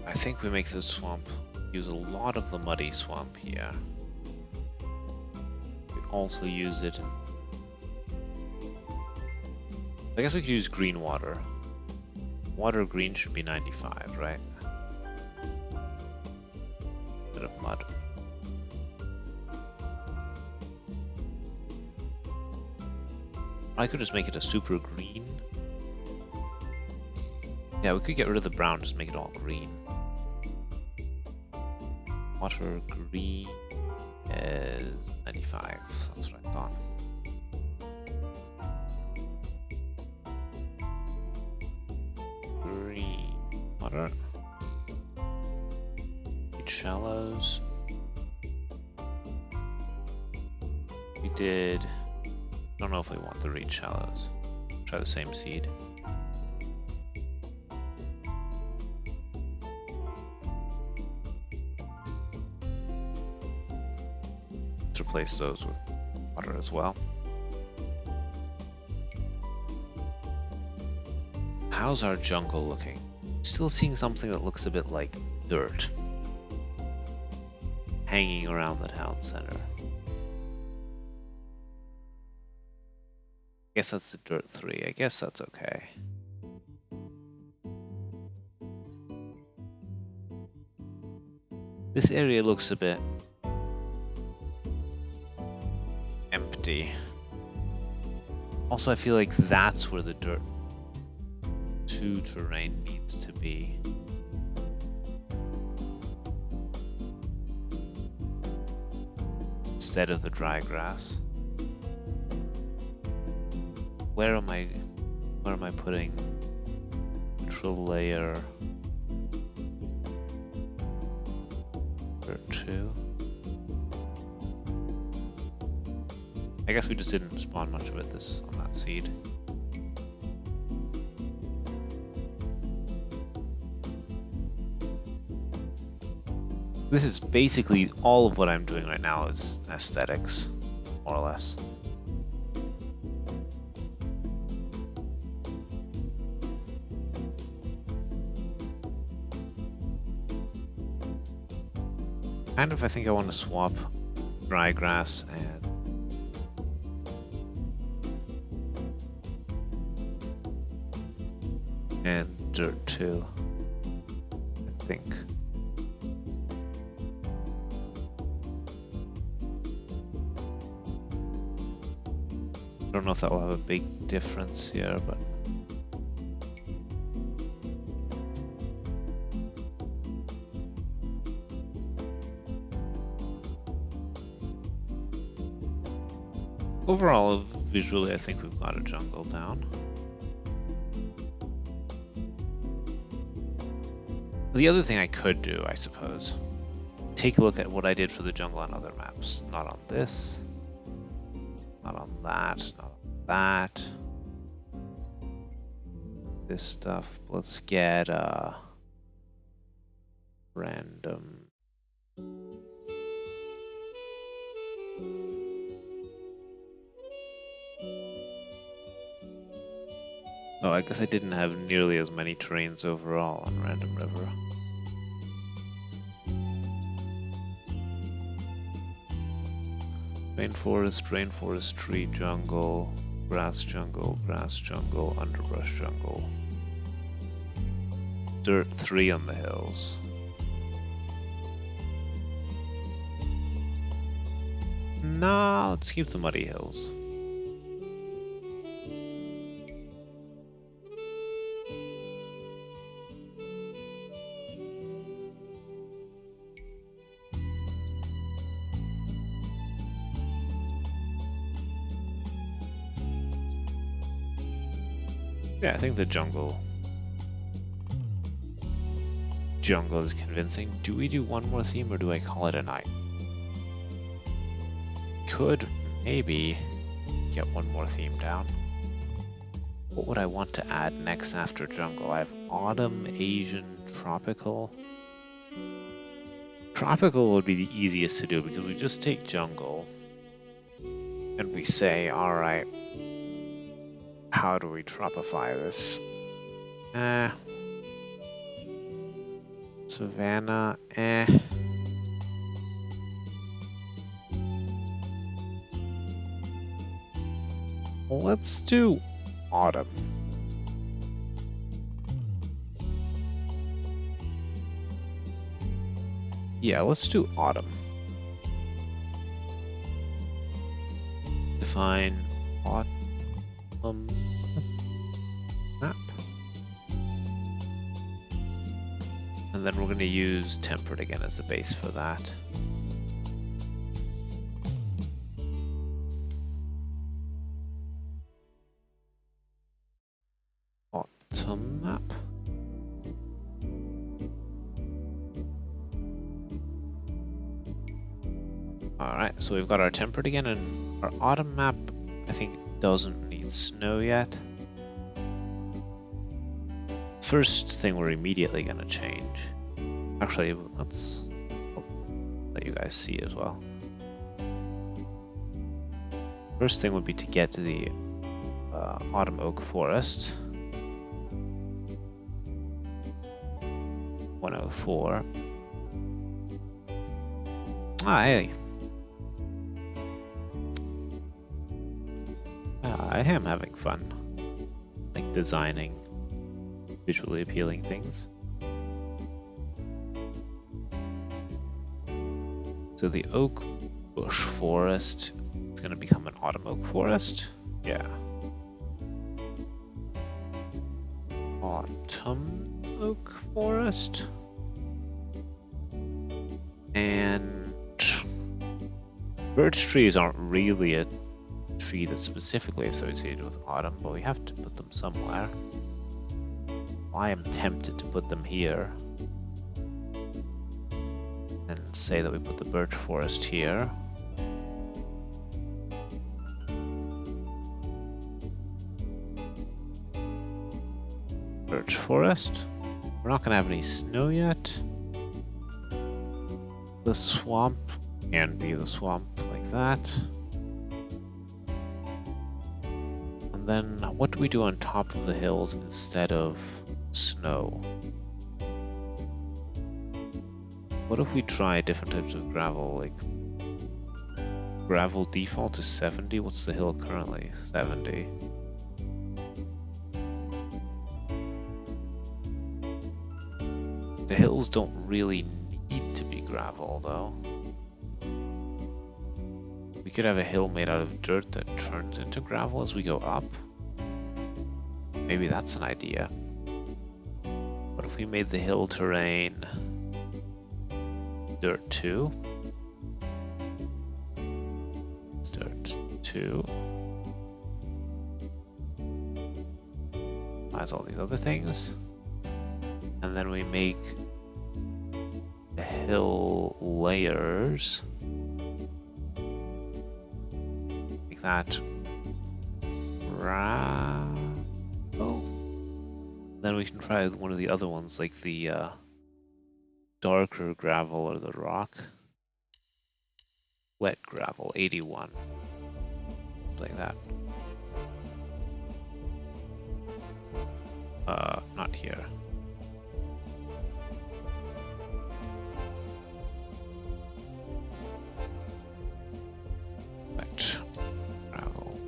I think we make this swamp use a lot of the muddy swamp here. We also use it. I guess we could use green water. Water green should be 95, right? Bit of mud. I could just make it a super green. Yeah, we could get rid of the brown, just make it all green. Water green is 95, that's what I thought. Green water. Reed shallows. We did. Don't know if we want the reed shallows. Try the same seed. Let's replace those with water as well. How's our jungle looking? Still seeing something that looks a bit like dirt hanging around the town center. I guess that's the dirt 3. I guess that's okay. This area looks a bit empty. Also, I feel like that's where the dirt 2 terrain needs to be. Instead of the dry grass. Where am I putting neutral layer dirt 2? I guess we just didn't spawn much of it on that seed. This is basically all of what I'm doing right now is aesthetics, more or less. Kind of, I think I want to swap dry grass and dirt too, I think. I don't know if that will have a big difference here, but overall, visually, I think we've got a jungle down. The other thing I could do, I suppose, take a look at what I did for the jungle on other maps. Not on this, not on that, not on that. This stuff. Let's get random. Oh, I guess I didn't have nearly as many terrains overall on Random River. Rainforest, rainforest, tree jungle, grass jungle, underbrush jungle. Dirt 3 on the hills. Nah, let's keep the muddy hills. Yeah, I think the jungle is convincing. Do we do one more theme or do I call it a night? Could maybe get one more theme down. What would I want to add next after jungle? I have autumn, Asian, tropical. Tropical would be the easiest to do because we just take jungle and we say, alright, how do we tropify this? Savannah, Let's do autumn. Yeah, let's do autumn. Define autumn map. And then we're going to use temperate again as the base for that. Autumn map. Alright, so we've got our temperate again, and our autumn map, I think, doesn't need snow yet. First thing we're immediately going to change. Actually, let's let you guys see as well. First thing would be to get to the autumn oak forest. 104. Ah, hey. I am having fun, like designing visually appealing things. So the oak bush forest is going to become an autumn oak forest. Yeah. Autumn oak forest. And birch trees aren't really a tree that's specifically associated with autumn, but we have to put them somewhere. I am tempted to put them here and say that we put the birch forest here. Birch forest. We're not going to have any snow yet. The swamp can be the swamp like that. And then what do we do on top of the hills instead of snow? What if we try different types of gravel? Like gravel default is 70. What's the hill currently? 70. The hills don't really need to be gravel though. We could have a hill made out of dirt that turns into gravel as we go up. Maybe that's an idea. What if we made the hill terrain dirt 2? Dirt 2. As all these other things. And then we make the hill layers. Like that. Oh. Then we can try one of the other ones, like the darker gravel or the rock. Wet gravel, 81. Like that. Not here. Gravel.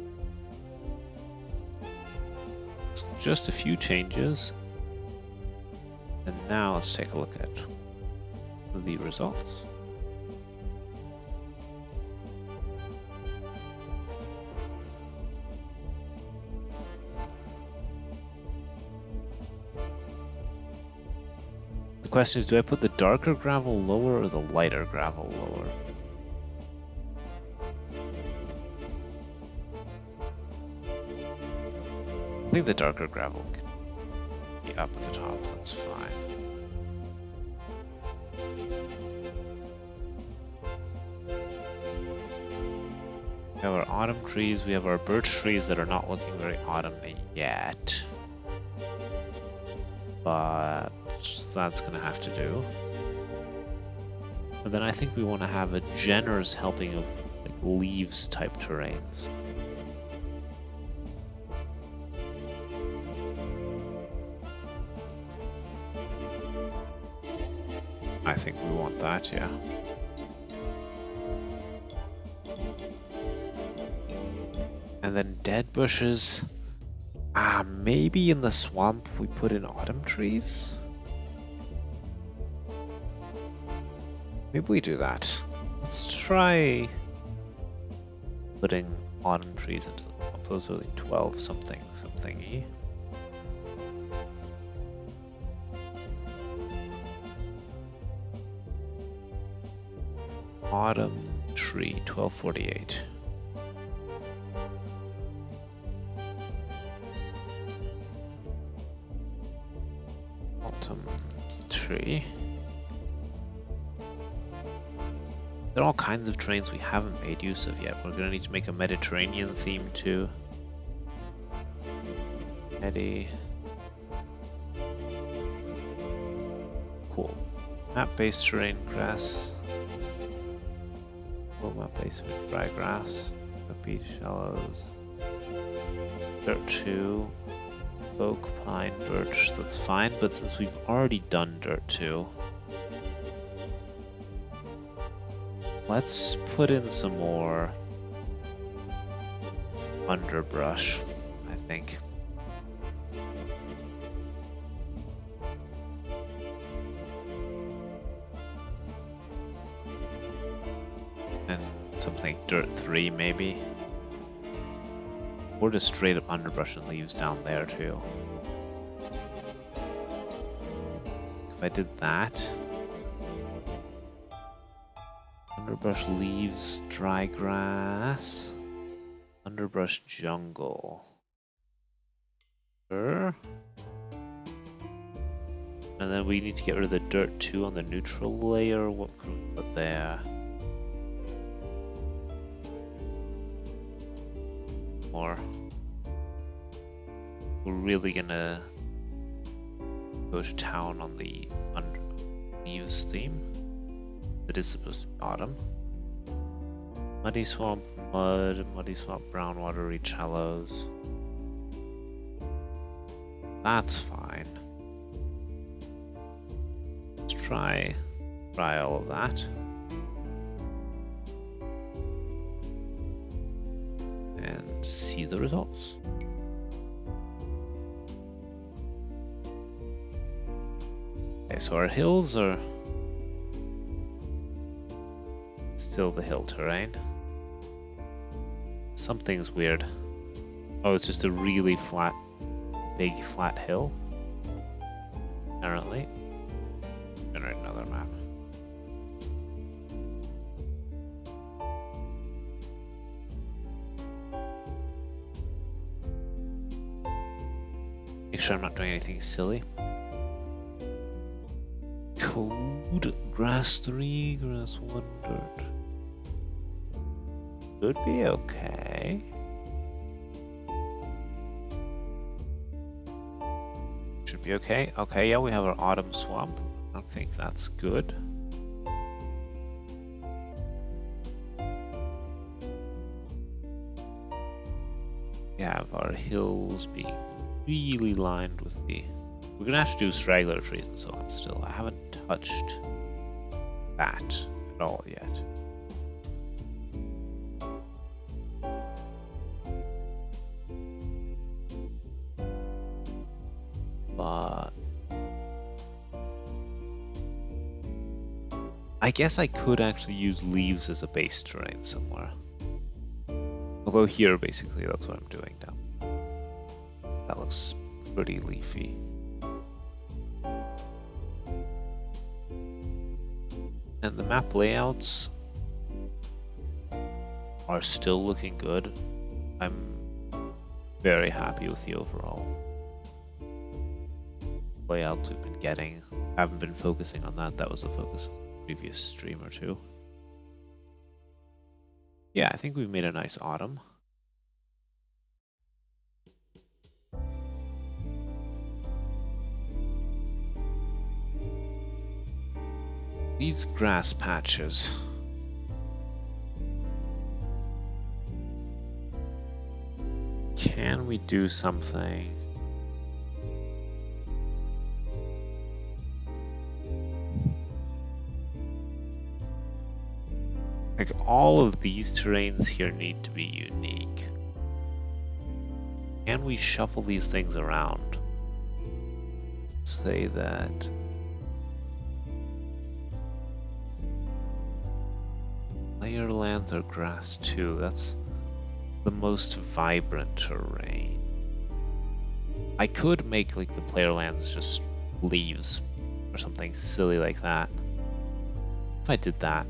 So just a few changes. And now let's take a look at the results. The question is, do I put the darker gravel lower or the lighter gravel lower? think the darker gravel can be up at the top, that's fine. We have our autumn trees, we have our birch trees that are not looking very autumn yet. But that's gonna have to do. But then I think we want to have a generous helping of like leaves type terrains. I think we want that, yeah. And then dead bushes. Maybe in the swamp we put in autumn trees? Maybe we do that. Let's try putting autumn trees into the swamp. Those are like 12 something-y. Autumn tree, 1248. Autumn tree. There are all kinds of trains we haven't made use of yet. We're gonna need to make a Mediterranean theme too. Medi. Cool. Map-based terrain, grass. Cool map-based dry grass. Beach shallows. Dirt 2. Oak, pine, birch. That's fine, but since we've already done dirt 2. Let's put in some more underbrush, I think. And something dirt 3 maybe. Or just straight up underbrush and leaves down there too. If I did that. Underbrush leaves, dry grass, underbrush jungle. Sure. And then we need to get rid of the dirt 2 on the neutral layer. What could we put there? More. We're really gonna go to town on the leaves theme. It is supposed to be autumn. Muddy swamp, muddy swamp, brown watery shallows. That's fine. Let's try all of that. And see the results. Okay, so our hills are still the hill terrain. Something's weird. Oh, it's just a really big flat hill. Apparently. Generate another map. Make sure I'm not doing anything silly. Code, grass 3, grass 1, dirt. Should be okay. Should be okay. Okay, yeah, we have our autumn swamp. I think that's good. We have our hills being really lined with the... We're gonna have to do straggler trees and so on still. I haven't touched that at all yet. But I guess I could actually use leaves as a base terrain somewhere. Although here, basically, that's what I'm doing now. That looks pretty leafy. And the map layouts are still looking good. I'm very happy with the overall layouts we've been getting. Haven't been focusing on that. That was the focus of the previous stream or two. Yeah, I think we've made a nice autumn. These grass patches. Can we do something? Like, all of these terrains here need to be unique. Can we shuffle these things around? Say that player lands are grass too. That's the most vibrant terrain. I could make like the player lands just leaves or something silly like that. If I did that.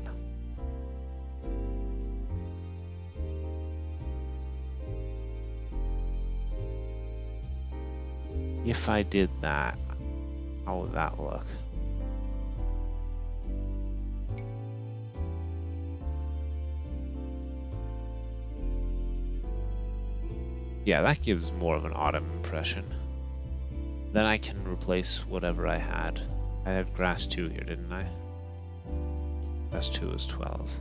If I did that, how would that look? Yeah, that gives more of an autumn impression. Then I can replace whatever I had. I had grass 2 here, didn't I? Grass 2 is 12.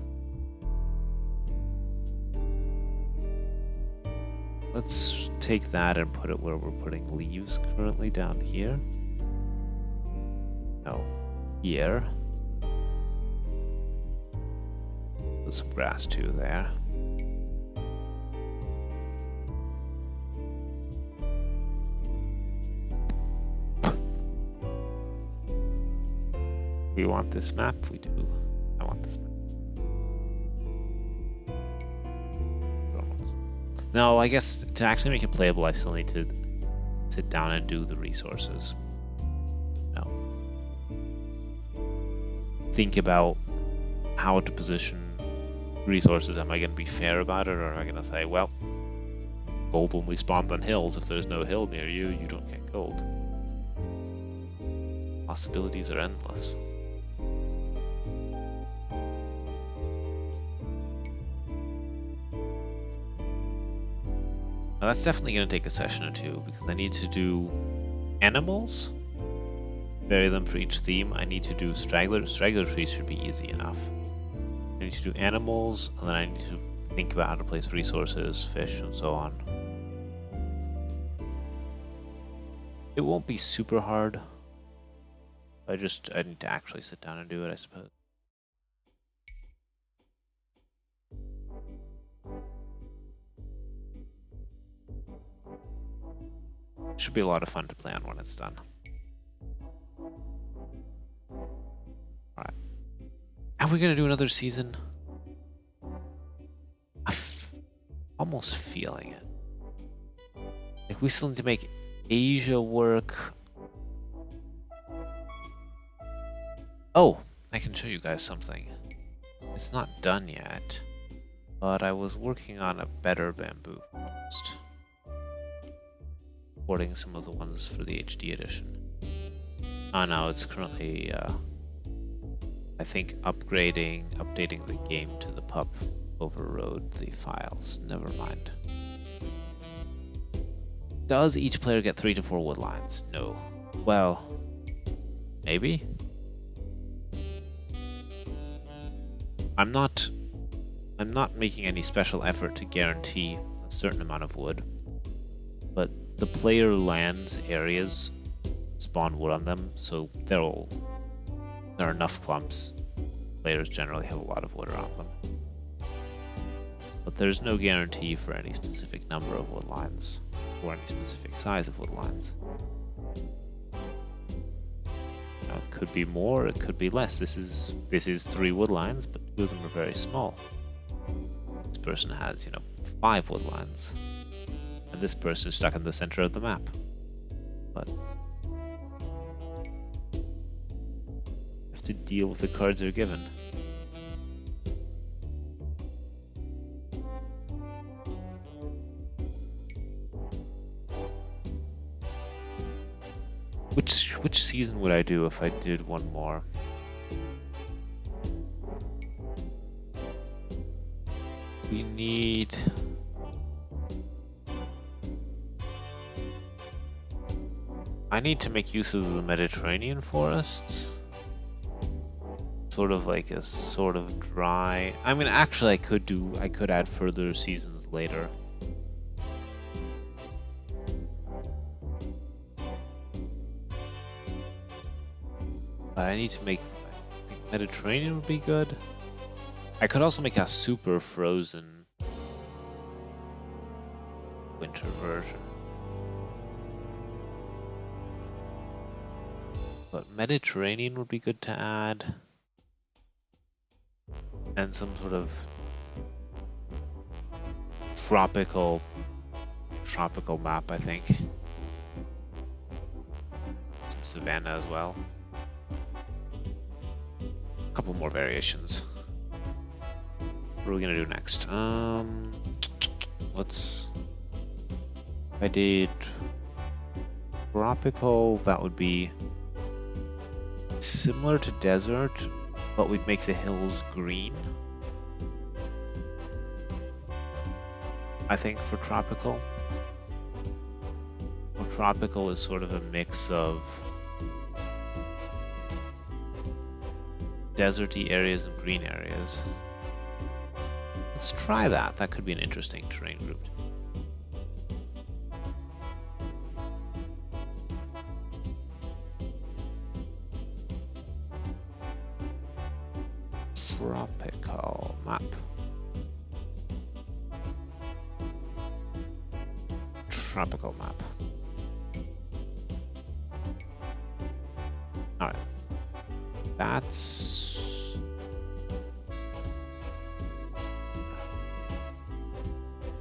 Let's take that and put it where we're putting leaves currently, down here. No, here. Put some grass 2 there. We want this map? We do. I want this map. No, I guess to actually make it playable, I still need to sit down and do the resources. No. Think about how to position resources. Am I going to be fair about it, or am I going to say, well, gold only spawned on hills. If there's no hill near you, you don't get gold. Possibilities are endless. Now that's definitely going to take a session or two, because I need to do animals, vary them for each theme. I need to do stragglers. Straggler trees should be easy enough. I need to do animals, and then I need to think about how to place resources, fish, and so on. It won't be super hard. I need to actually sit down and do it, I suppose. It should be a lot of fun to play on when it's done. Alright. And we're gonna do another season. I'm almost feeling it. Like, we still need to make Asia work. Oh, I can show you guys something. It's not done yet, but I was working on a better bamboo forest. Porting some of the ones for the HD edition. Oh no, it's currently, I think, updating the game to the pub overrode the files. Never mind. Does each player get 3 to 4 wood lines? No. Well, maybe? I'm not making any special effort to guarantee a certain amount of wood, but the player lands areas spawn wood on them, so there are enough clumps. Players generally have a lot of wood around them. But there's no guarantee for any specific number of wood lines, or any specific size of wood lines. Now, it could be more, it could be less. This is 3 wood lines, but 2 of them are very small. This person has, 5 wood lines. And this person is stuck in the center of the map. But you have to deal with the cards they're given. Which season would I do if I did one more? We need... I need to make use of the Mediterranean forests. Sort of like a sort of dry... I mean, actually I could add further seasons later. But I need to make... I think Mediterranean would be good. I could also make a super frozen winter version. But Mediterranean would be good to add. And some sort of tropical map, I think. Some savanna as well. A couple more variations. What are we gonna do next? Let's... If I did tropical, that would be similar to desert, but we'd make the hills green. I think for tropical. Well, tropical is sort of a mix of deserty areas and green areas. Let's try that. That could be an interesting terrain group. Tropical map. Tropical map. Alright. That's...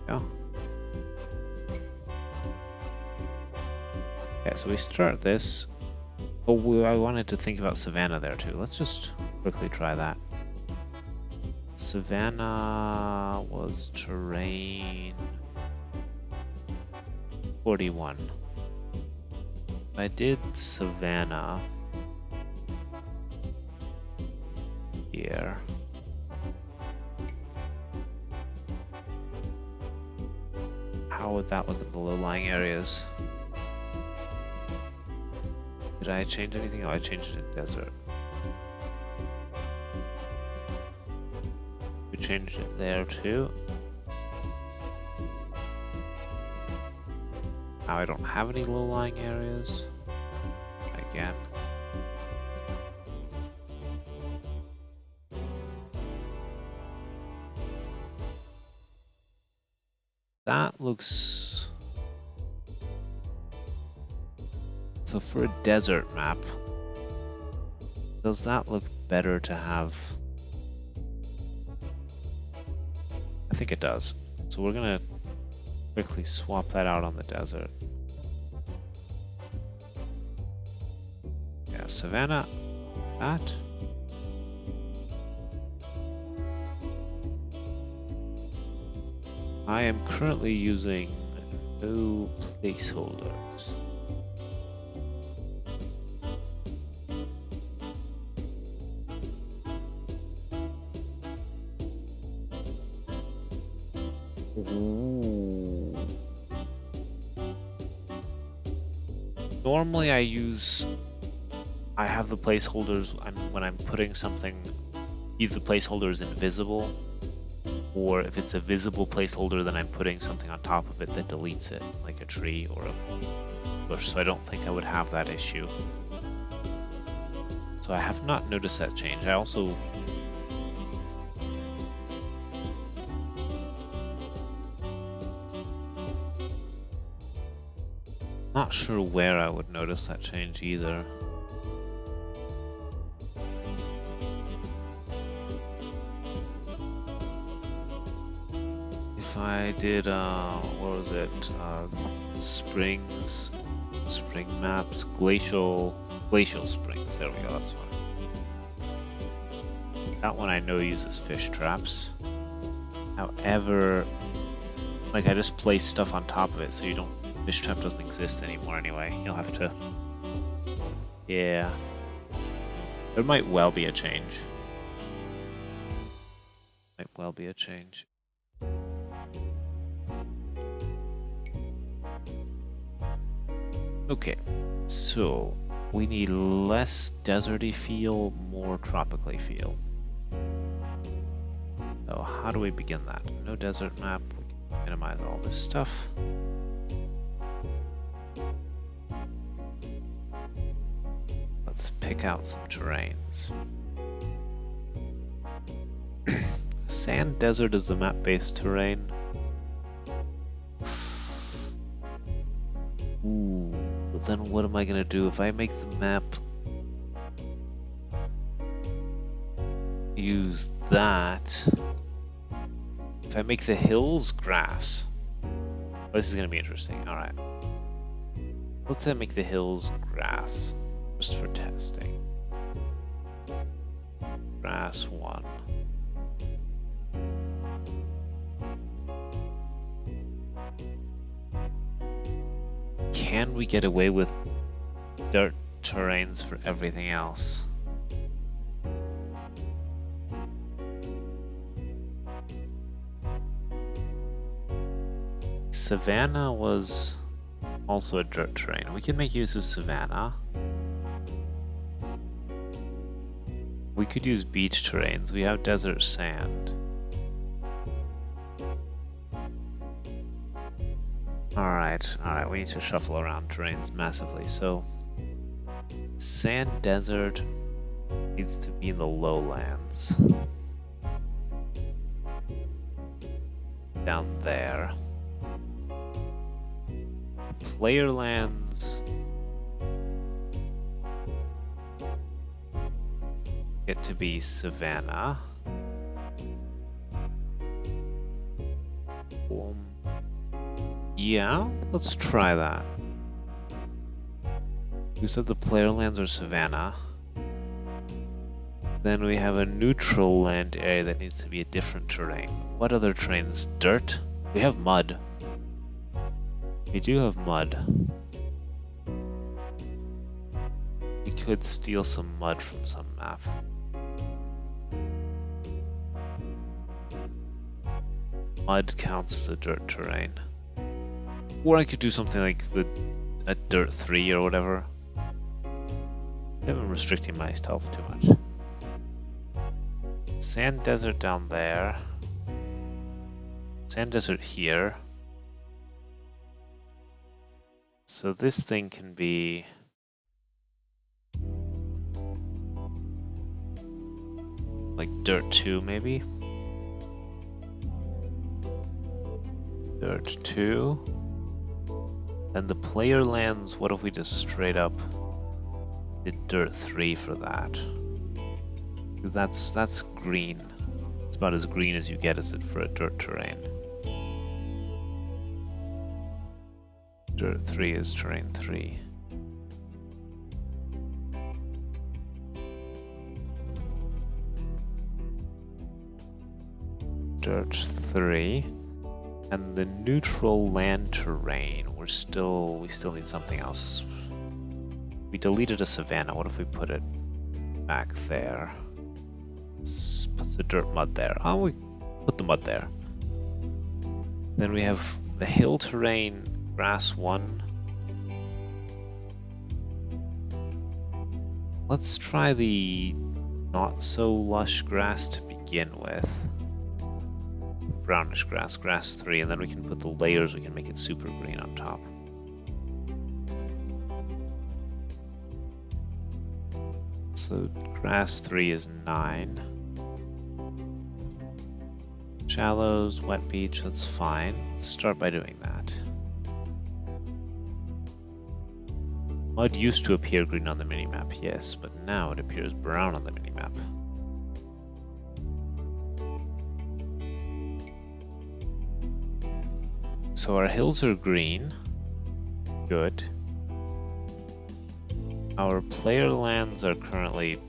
Yeah. Okay, so we start this. Oh, I wanted to think about Savannah there too. Let's just quickly try that. Savannah was terrain 41. I did Savannah here. How would that look at the low-lying areas? Did I change anything? Oh, I changed it to desert. We changed it there too. Now I don't have any low-lying areas. Again. That looks... So for a desert map, does that look better to have? I think it does. So we're gonna quickly swap that out on the desert. Yeah, Savannah, that. I am currently using no placeholders. Ooh. Normally I have the placeholders when I'm putting something, either the placeholder is invisible, or if it's a visible placeholder, then I'm putting something on top of it that deletes it, like a tree or a bush, so I don't think I would have that issue. So I have not noticed that change. I also... Not sure where I would notice that change either. If I did, what was it? Spring maps, glacial springs. There we go, that's one. That one I know uses fish traps. However, like I just place stuff on top of it so you don't... Fish trap doesn't exist anymore anyway. You'll have to Yeah. There might well be a change. Might well be a change. Okay, so we need less deserty feel, more tropically feel. So how do we begin that? No desert map. We can minimize all this stuff. Let's pick out some terrains. Sand desert is the map-based terrain. Ooh, but then what am I gonna do if I make the map use that? If I make the hills grass, oh, this is gonna be interesting. All right, let's say make the hills grass just for testing. Grass 1. Can we get away with dirt terrains for everything else? Savannah was also a dirt terrain. We can make use of Savannah. We could use beach terrains. We have desert sand. Alright, we need to shuffle around terrains massively. So, sand desert needs to be in the lowlands. Down there. Player lands get to be Savannah. Yeah, let's try that. We said the player lands are Savannah. Then we have a neutral land area that needs to be a different terrain. What other terrains? Dirt? We have mud. We do have mud. We could steal some mud from some map. Mud counts as a dirt terrain. Or I could do something like a dirt 3 or whatever. I'm restricting myself too much. Sand desert down there. Sand desert here. So this thing can be like dirt 2 maybe. Dirt 2. And the player lands, what if we just straight up did dirt 3 for that? That's green. It's about as green as you get as it for a dirt terrain. Dirt 3 is terrain 3. Dirt 3. And the neutral land terrain, we still need something else. We deleted a Savannah. What if we put it back there? Let's put the dirt mud there. Oh, we put the mud there. Then we have the hill terrain, grass 1. Let's try the not so lush grass to begin with. Brownish grass, grass 3, and then we can put the layers, we can make it super green on top. So grass 3 is 9. Shallows, wet beach, that's fine. Let's start by doing that. Mud used to appear green on the minimap, yes, but now it appears brown on the minimap. So our hills are green. Good. Our player lands are currently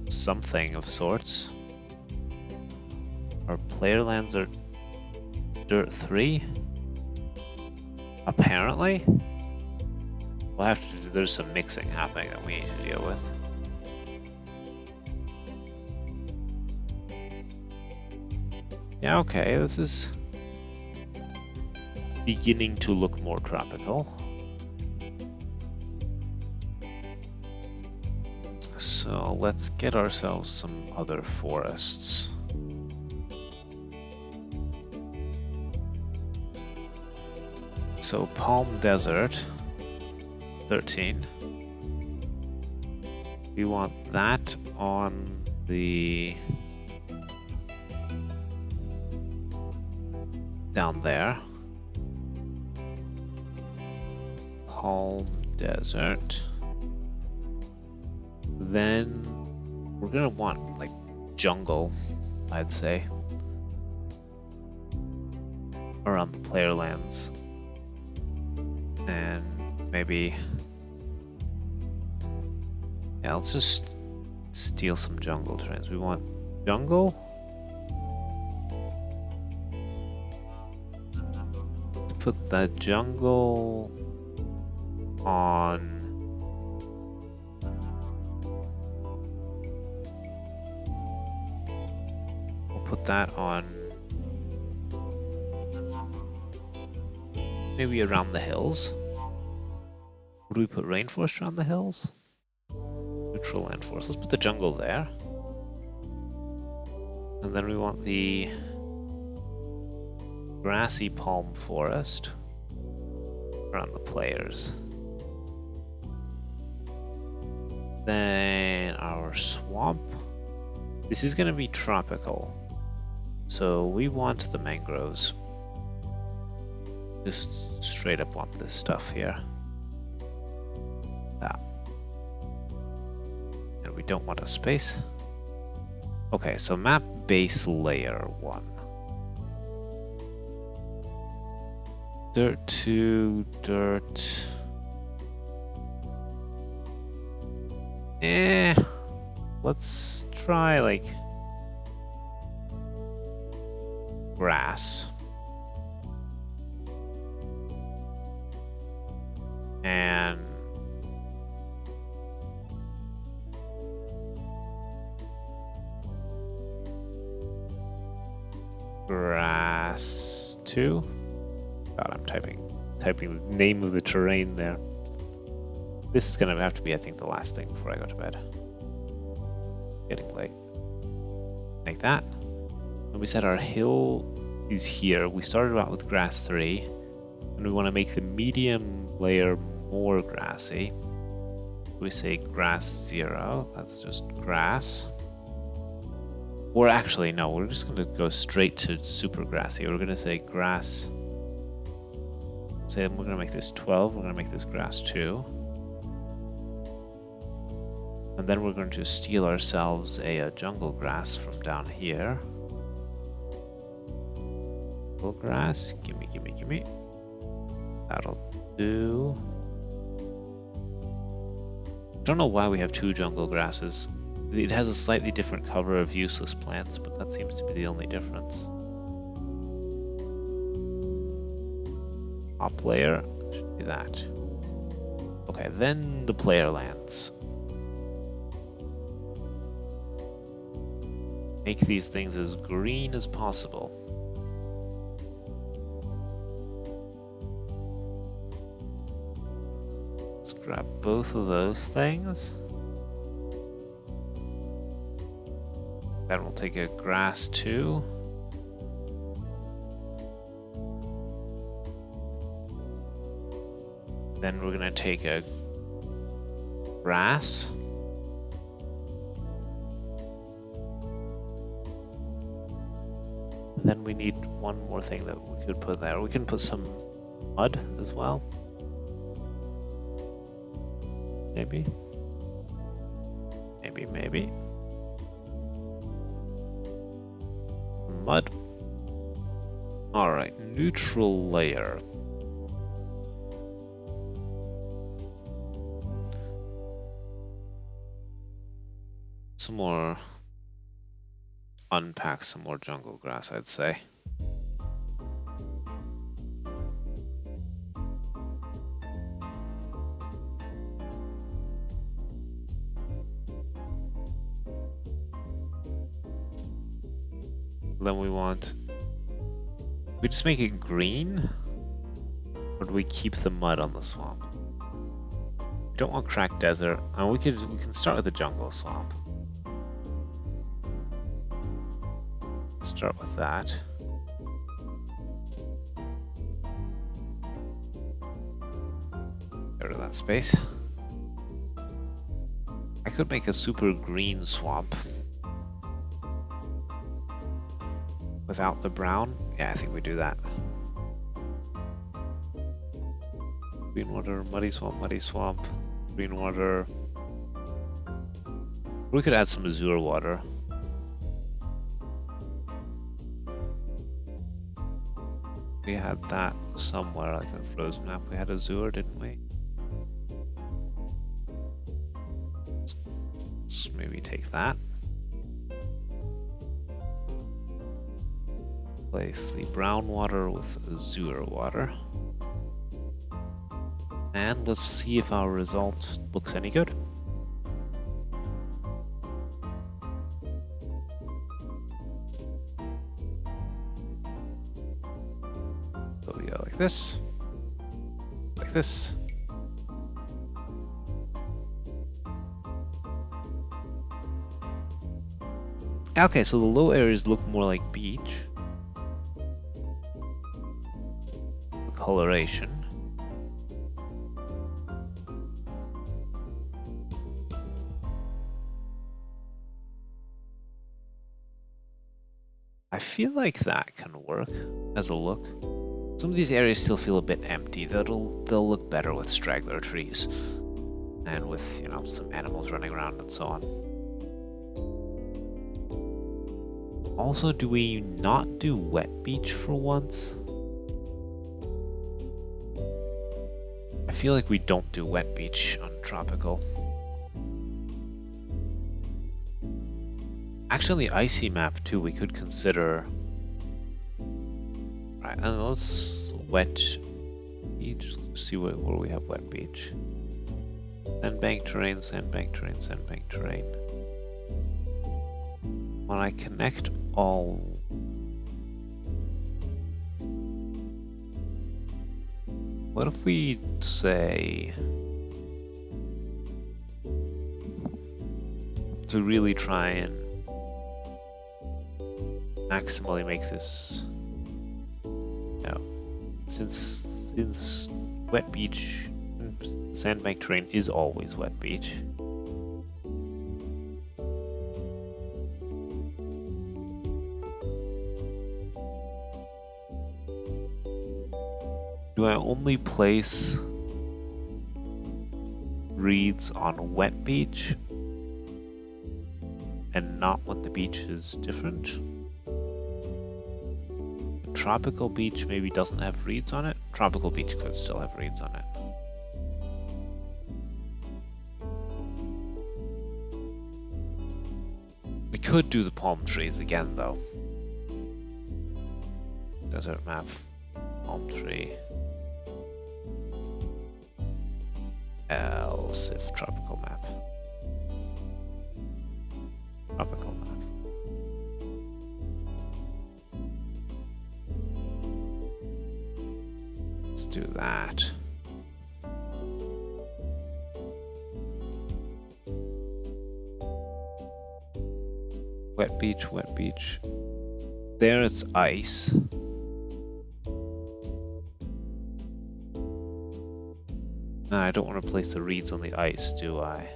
something of sorts. Our player lands are dirt 3. Apparently. We'll have to do there's some mixing happening that we need to deal with. Yeah, okay, this is beginning to look more tropical. So let's get ourselves some other forests. So Palm Desert, 13. We want that on the... down there. Palm Desert. Then we're gonna want like jungle, I'd say, around the player lands, and maybe, yeah, let's just steal some jungle terrains. We want jungle. Let's put that jungle on. Put that on maybe around the hills. Would we put rainforest around the hills? Neutral land forest. Let's put the jungle there. And then we want the grassy palm forest around the players. Then our swamp. This is going to be tropical. So we want the mangroves. Just straight up want this stuff here. That. And we don't want a space. Okay, so map base layer 1. Dirt 2, dirt. Let's try like grass. And grass 2. God, I'm typing the name of the terrain there. This is gonna have to be, I think, the last thing before I go to bed. Getting late. Like that. And we said our hill is here. We started out with grass 3, and we want to make the medium layer more grassy. We say grass 0. That's just grass. Or actually, no, we're just going to go straight to super grassy. We're going to say grass. Say we're going to make this 12. We're going to make this grass 2. And then we're going to steal ourselves a jungle grass from down here. Jungle grass, gimme. That'll do. Don't know why we have 2 jungle grasses. It has a slightly different cover of useless plants, but that seems to be the only difference. Top layer, should be that. Okay, then the player lands. Make these things as green as possible. Let's grab both of those things. Then we'll take a grass 2. Then we're gonna take a grass. Then we need one more thing that we could put there. We can put some mud as well. Maybe. Mud. Alright, neutral layer. Some more. Unpack some more jungle grass, I'd say. Then we want... We just make it green? Or do we keep the mud on the swamp? We don't want cracked desert. We can start with the jungle swamp. Start with that. Get rid of that space. I could make a super green swamp. Without the brown? Yeah, I think we do that. Green water, muddy swamp, green water. We could add some azure water. We had that somewhere, like the frozen map. We had azure, didn't we? Let's maybe take that. Replace the brown water with azure water. And let's see if our result looks any good. So we go like this. Like this. Okay, so the low areas look more like beach. Coloration. I feel like that can work as a look. Some of these areas still feel a bit empty. They'll look better with straggler trees and with, you know, some animals running around and so on. Also, do we not do wet beach for once? I feel like we don't do wet beach on tropical. Actually, the icy map too, we could consider. Right, and let's wet beach. Let's see where we have wet beach. Sandbank terrain, sandbank terrain, sandbank terrain. When I connect all, what if we say to really try and maximally make this, you know, since wet beach, sandbank terrain is always wet beach. Do I only place reeds on wet beach and not when the beach is different? The tropical beach maybe doesn't have reeds on it. Tropical beach could still have reeds on it. We could do the palm trees again though. Desert map, palm tree. Else if tropical map. Tropical map. Let's do that. Wet beach, wet beach. There it's ice. No, I don't want to place the reeds on the ice, do I?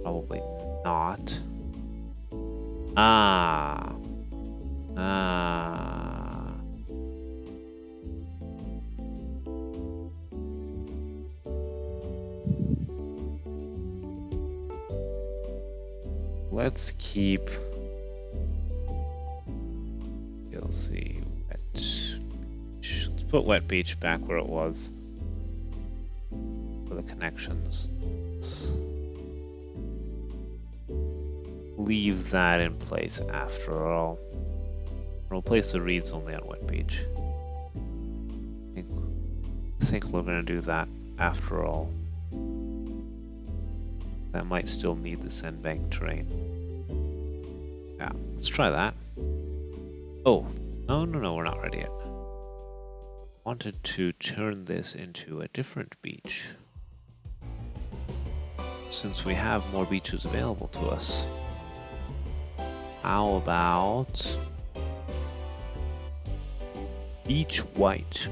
Probably not. Ah. Let's keep... You'll see wet. Let's put wet beach back where it was for the connections. Let's leave that in place after all. We'll place the reeds only on wet beach. I think we're gonna do that after all. That might still need the sandbank terrain. Yeah, let's try that. Oh, no, we're not ready yet. Wanted to turn this into a different beach. Since we have more beaches available to us. How about beach white?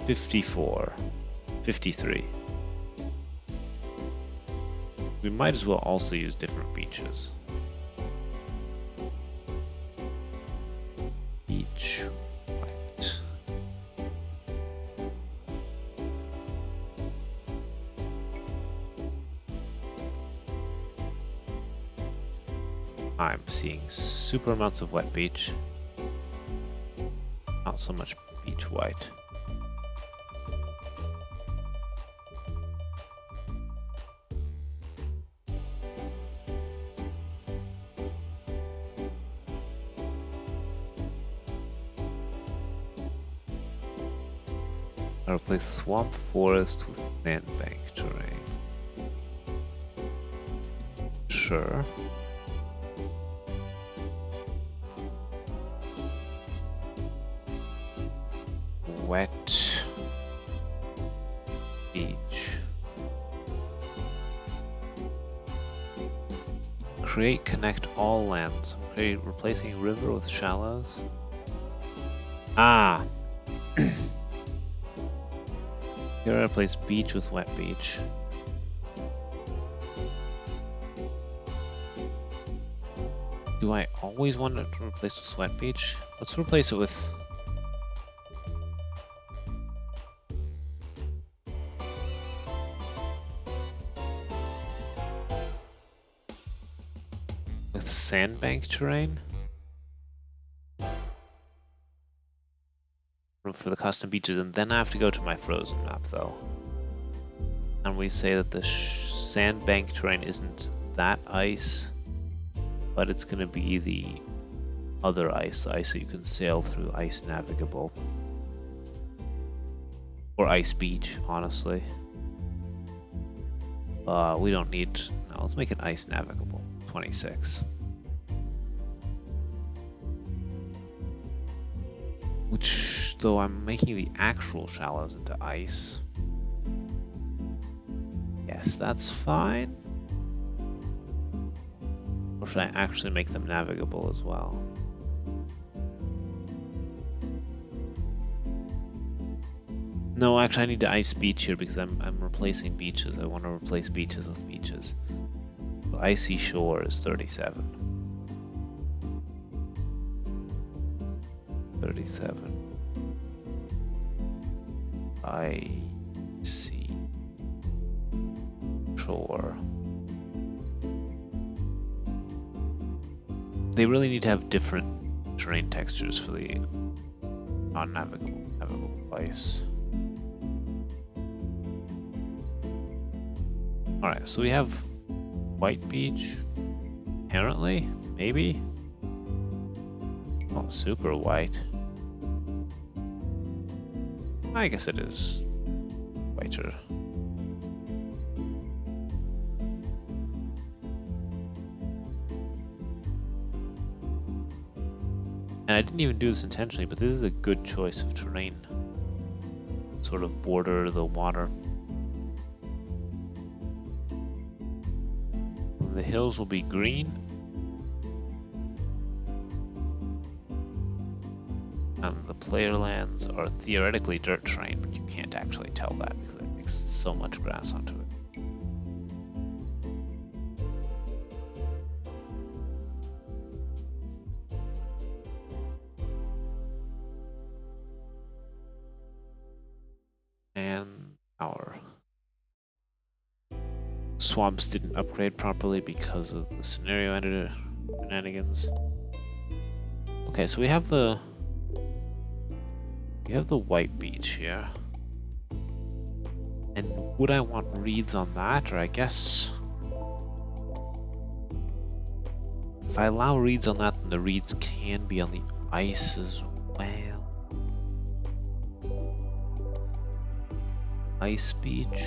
54, 53. We might as well also use different beaches. Beach white. I'm seeing super amounts of wet beach. Not so much beach white. I replace swamp forest with sandbank terrain. Sure. Wet beach. Create connect all lands. Replacing river with shallows. Ah. Here I replace beach with wet beach. Do I always want it to replace with wet beach? Let's replace it with... with sandbank terrain? For the custom beaches, and then I have to go to my frozen map though. And we say that the sandbank terrain isn't that ice, but it's gonna be the other ice, the ice that you can sail through, ice navigable. Or ice beach, honestly. We don't need, no, let's make it ice navigable, 26. Which, though I'm making the actual shallows into ice. Yes, that's fine. Or should I actually make them navigable as well? No, actually I need to ice beach here because I'm replacing beaches. I want to replace beaches with beaches. So icy shore is 37. 37. Icy shore. They really need to have different terrain textures for the non-navigable, navigable ice. Alright, so we have white beach, apparently, maybe? Not super white. I guess it is whiter. And I didn't even do this intentionally, but this is a good choice of terrain. Sort of border the water. The hills will be green. And the player lands are theoretically dirt terrain, but you can't actually tell that because they mix so much grass onto it. And our swamps didn't upgrade properly because of the scenario editor shenanigans. Okay, so we have the white beach here. And would I want reeds on that? Or I guess if I allow reeds on that, then the reeds can be on the ice as well. Ice beach.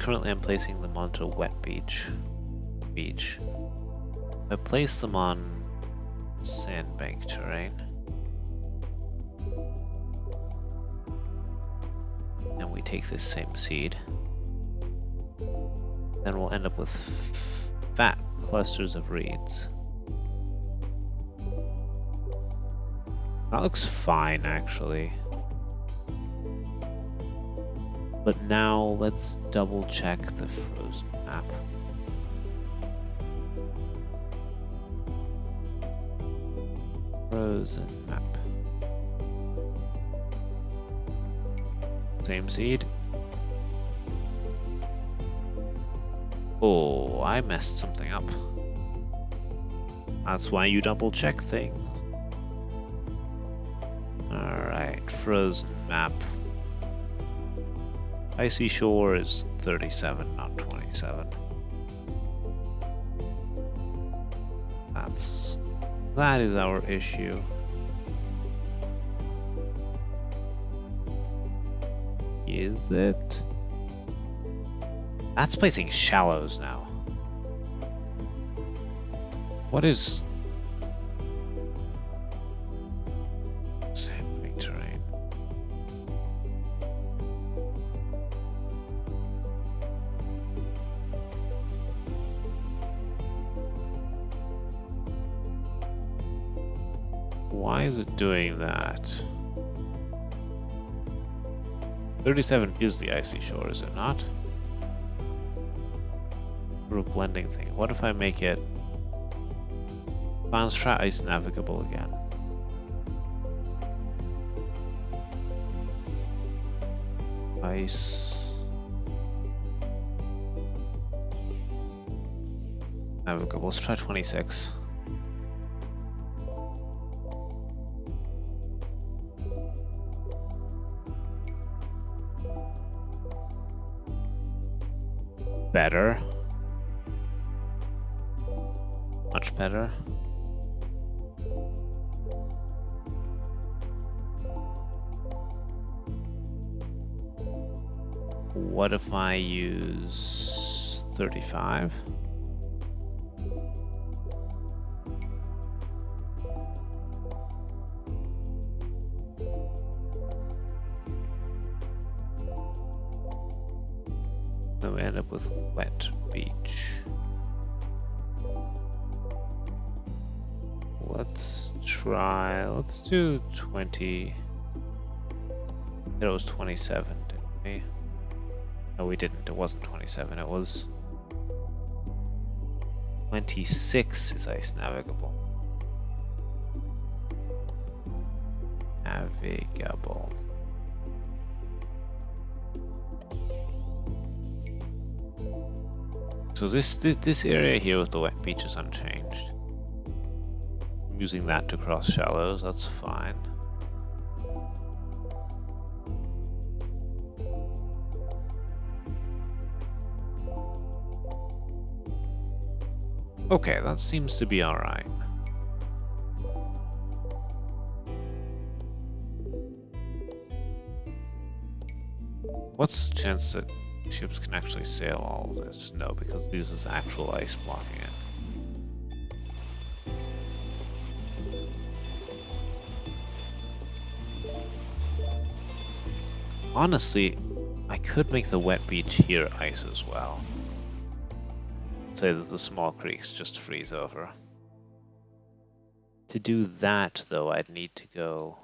currently I'm placing them onto wet beach. I place them on sandbank terrain. And we take this same seed. Then we'll end up with fat clusters of reeds. That looks fine, actually. But now let's double check the frozen map. Frozen map. Same seed. Oh, I messed something up. That's why you double check things. Alright, frozen map. Icy shore is 37, not 27. That is our issue. Is it? That's placing shallows now. What is sandbank terrain? Why is it doing that? 37 is the icy shore, is it not? For a blending thing. What if I make it Bounce try ice navigable again? Ice navigable. Let's try 26. Better. Much better. What if I use 35? Then we end up with wet beach. Let's do 20. It was 27, didn't we? No, we didn't. It wasn't 27. It was 26 is ice navigable. Navigable. So this area here with the wet beach is unchanged. I'm using that to cross shallows. That's fine. Okay, that seems to be alright. What's the chance that ships can actually sail all of this? No, because this is actual ice blocking it. Honestly, I could make the wet beach here ice as well. Say that the small creeks just freeze over. To do that, though, I'd need to go...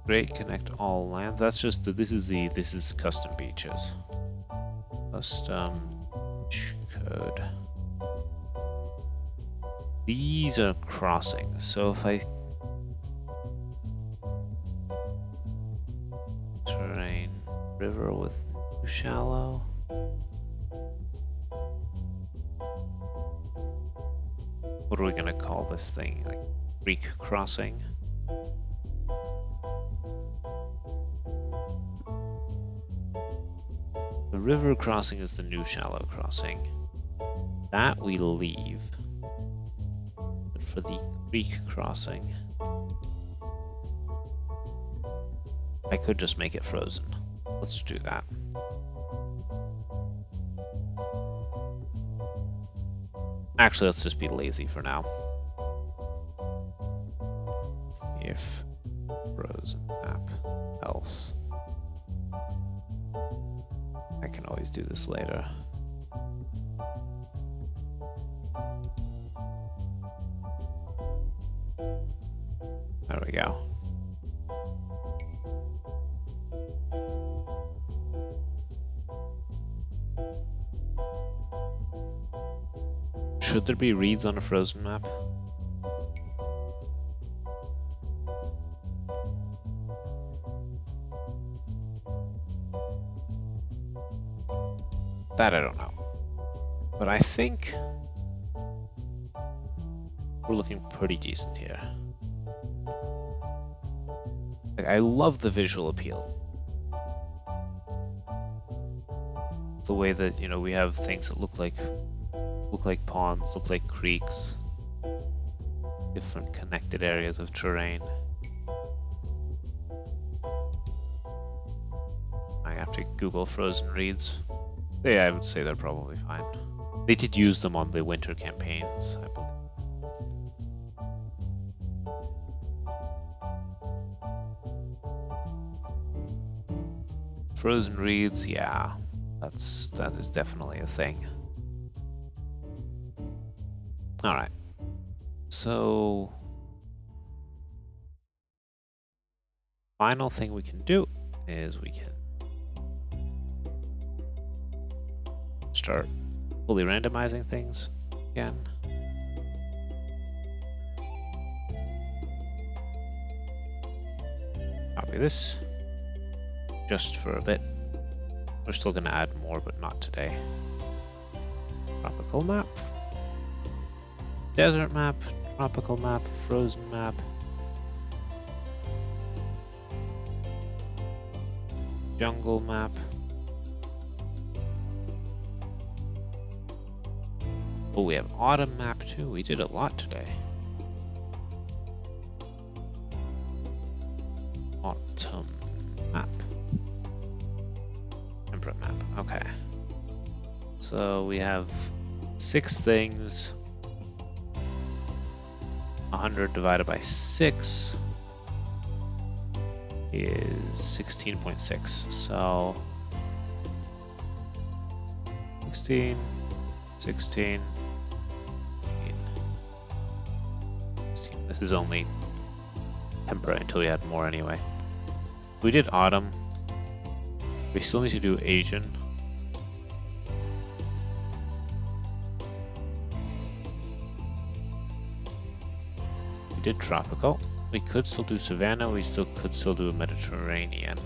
Great, connect all lands. That's just this is custom beaches. Custom beach code. These are crossings. So if I terrain river with shallow. What are we gonna call this thing? Like creek crossing? The river crossing is the new shallow crossing. That we leave. But for the creek crossing. I could just make it frozen. Let's do that. Actually, let's just be lazy for now. If frozen map, else. I can always do this later. There we go. Should there be reeds on a frozen map? That I don't know. But I think we're looking pretty decent here. Like, I love the visual appeal. The way that, you know, we have things that look like ponds, look like creeks, different connected areas of terrain. I have to Google frozen reeds. Yeah, I would say they're probably fine. They did use them on the winter campaigns, I believe. Frozen reeds, yeah, that is definitely a thing. All right, so final thing we can do is we can start fully randomizing things again. Copy this just for a bit. We're still going to add more, but not today. Tropical map. Desert map, tropical map, frozen map. Jungle map. Oh, we have autumn map too. We did a lot today. Autumn map. Temperate map. Okay. So we have 6 things. 100 divided by 6 is 16.6. So 16, 16, 16. This is only temperate until we add more anyway. We did autumn. We still need to do Asian. We did tropical. We could still do savanna. We could still do a Mediterranean.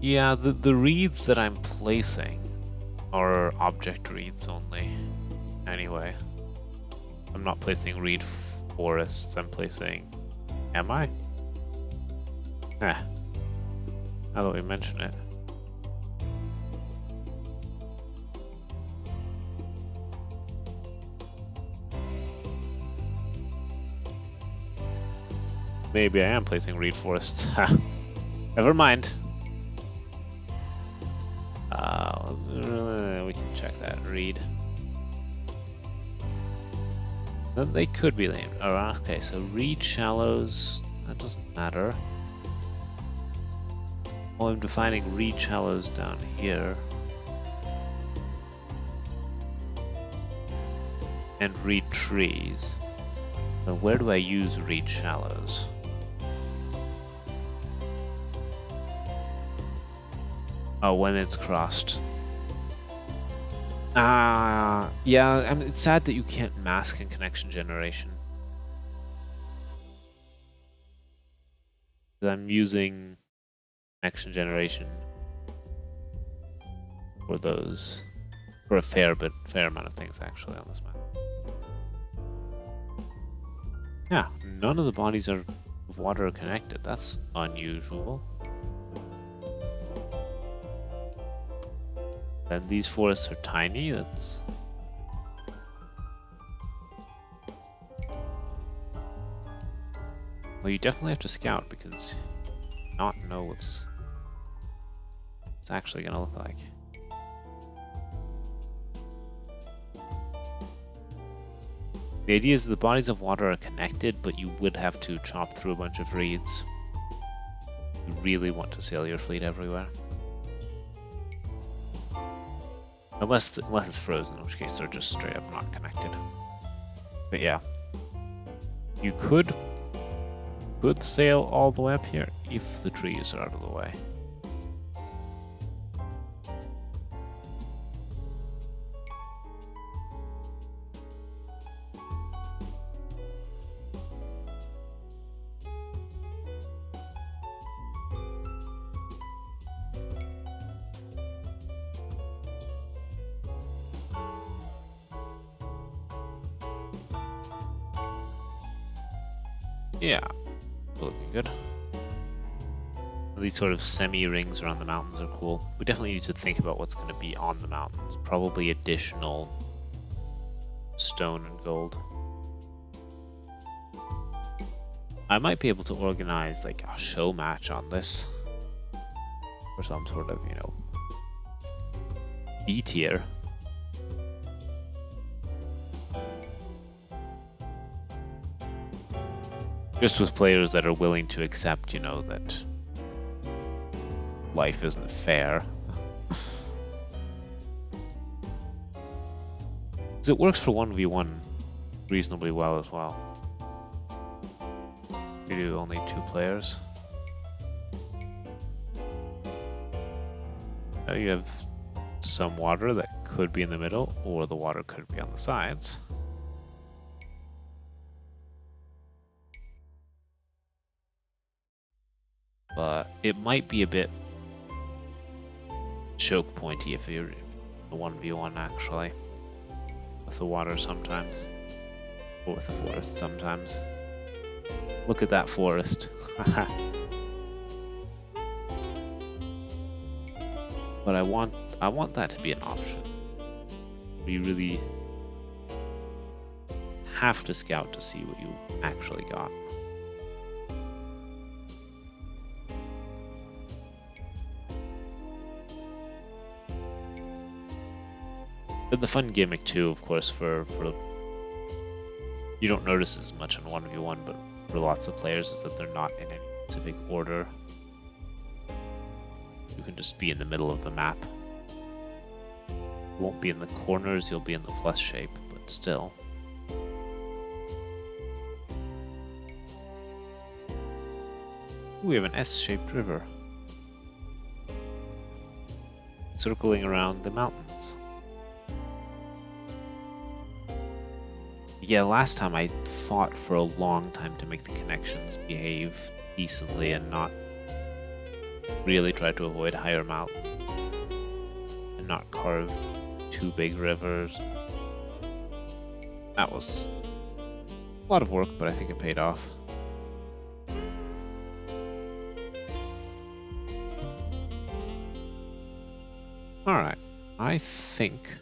Yeah, the reeds that I'm placing are object reeds only. Anyway, I'm not placing reed forests. I'm placing. Am I? Now that we mention it. Maybe I am placing reed forests. Never mind. We can check that. Reed. Then they could be named. Oh, okay, so reed shallows. That doesn't matter. Oh, I'm defining reed shallows down here. And reed trees. So where do I use reed shallows? Oh, when it's crossed. Yeah, I mean, it's sad that you can't mask in connection generation. I'm using connection generation for those, for a fair amount of things actually on this map. Yeah, none of the bodies of water are connected. That's unusual. And these forests are tiny, that's... Well, you definitely have to scout because you not know what's it's actually gonna look like. The idea is that the bodies of water are connected, but you would have to chop through a bunch of reeds. You really want to sail your fleet everywhere. Unless it's frozen, in which case they're just straight up not connected. But yeah. You could sail all the way up here if the trees are out of the way. Yeah, looking good. These sort of semi-rings around the mountains are cool. We definitely need to think about what's going to be on the mountains. Probably additional stone and gold. I might be able to organize like a show match on this. Or some sort of, you know, B tier. Just with players that are willing to accept, you know, that life isn't fair. Because it works for 1v1 reasonably well as well. We do only 2 players. Now you have some water that could be in the middle, or the water could be on the sides. But it might be a bit choke pointy if you're a 1v1 actually. With the water sometimes. Or with the forest sometimes. Look at that forest. But I want that to be an option. You really have to scout to see what you've actually got. But the fun gimmick too, of course, for you don't notice as much on 1v1, but for lots of players is that they're not in any specific order. You can just be in the middle of the map. You won't be in the corners, you'll be in the plus shape, but still. Ooh, we have an S-shaped river. Circling around the mountains. Yeah, last time I fought for a long time to make the connections behave decently and not really try to avoid higher mountains and not carve 2 big rivers. That was a lot of work, but I think it paid off. Alright, I think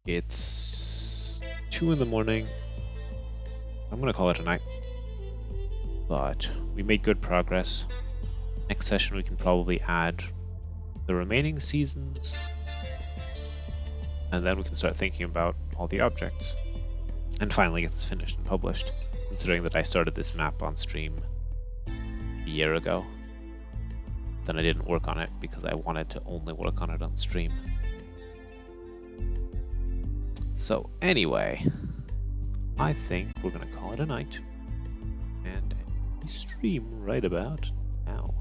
it's 2 in the morning. I'm gonna call it a night. But we made good progress. Next session we can probably add the remaining seasons. And then we can start thinking about all the objects. And finally get this finished and published. Considering that I started this map on stream a year ago. Then I didn't work on it because I wanted to only work on it on stream. So anyway, I think we're gonna call it a night and stream right about now.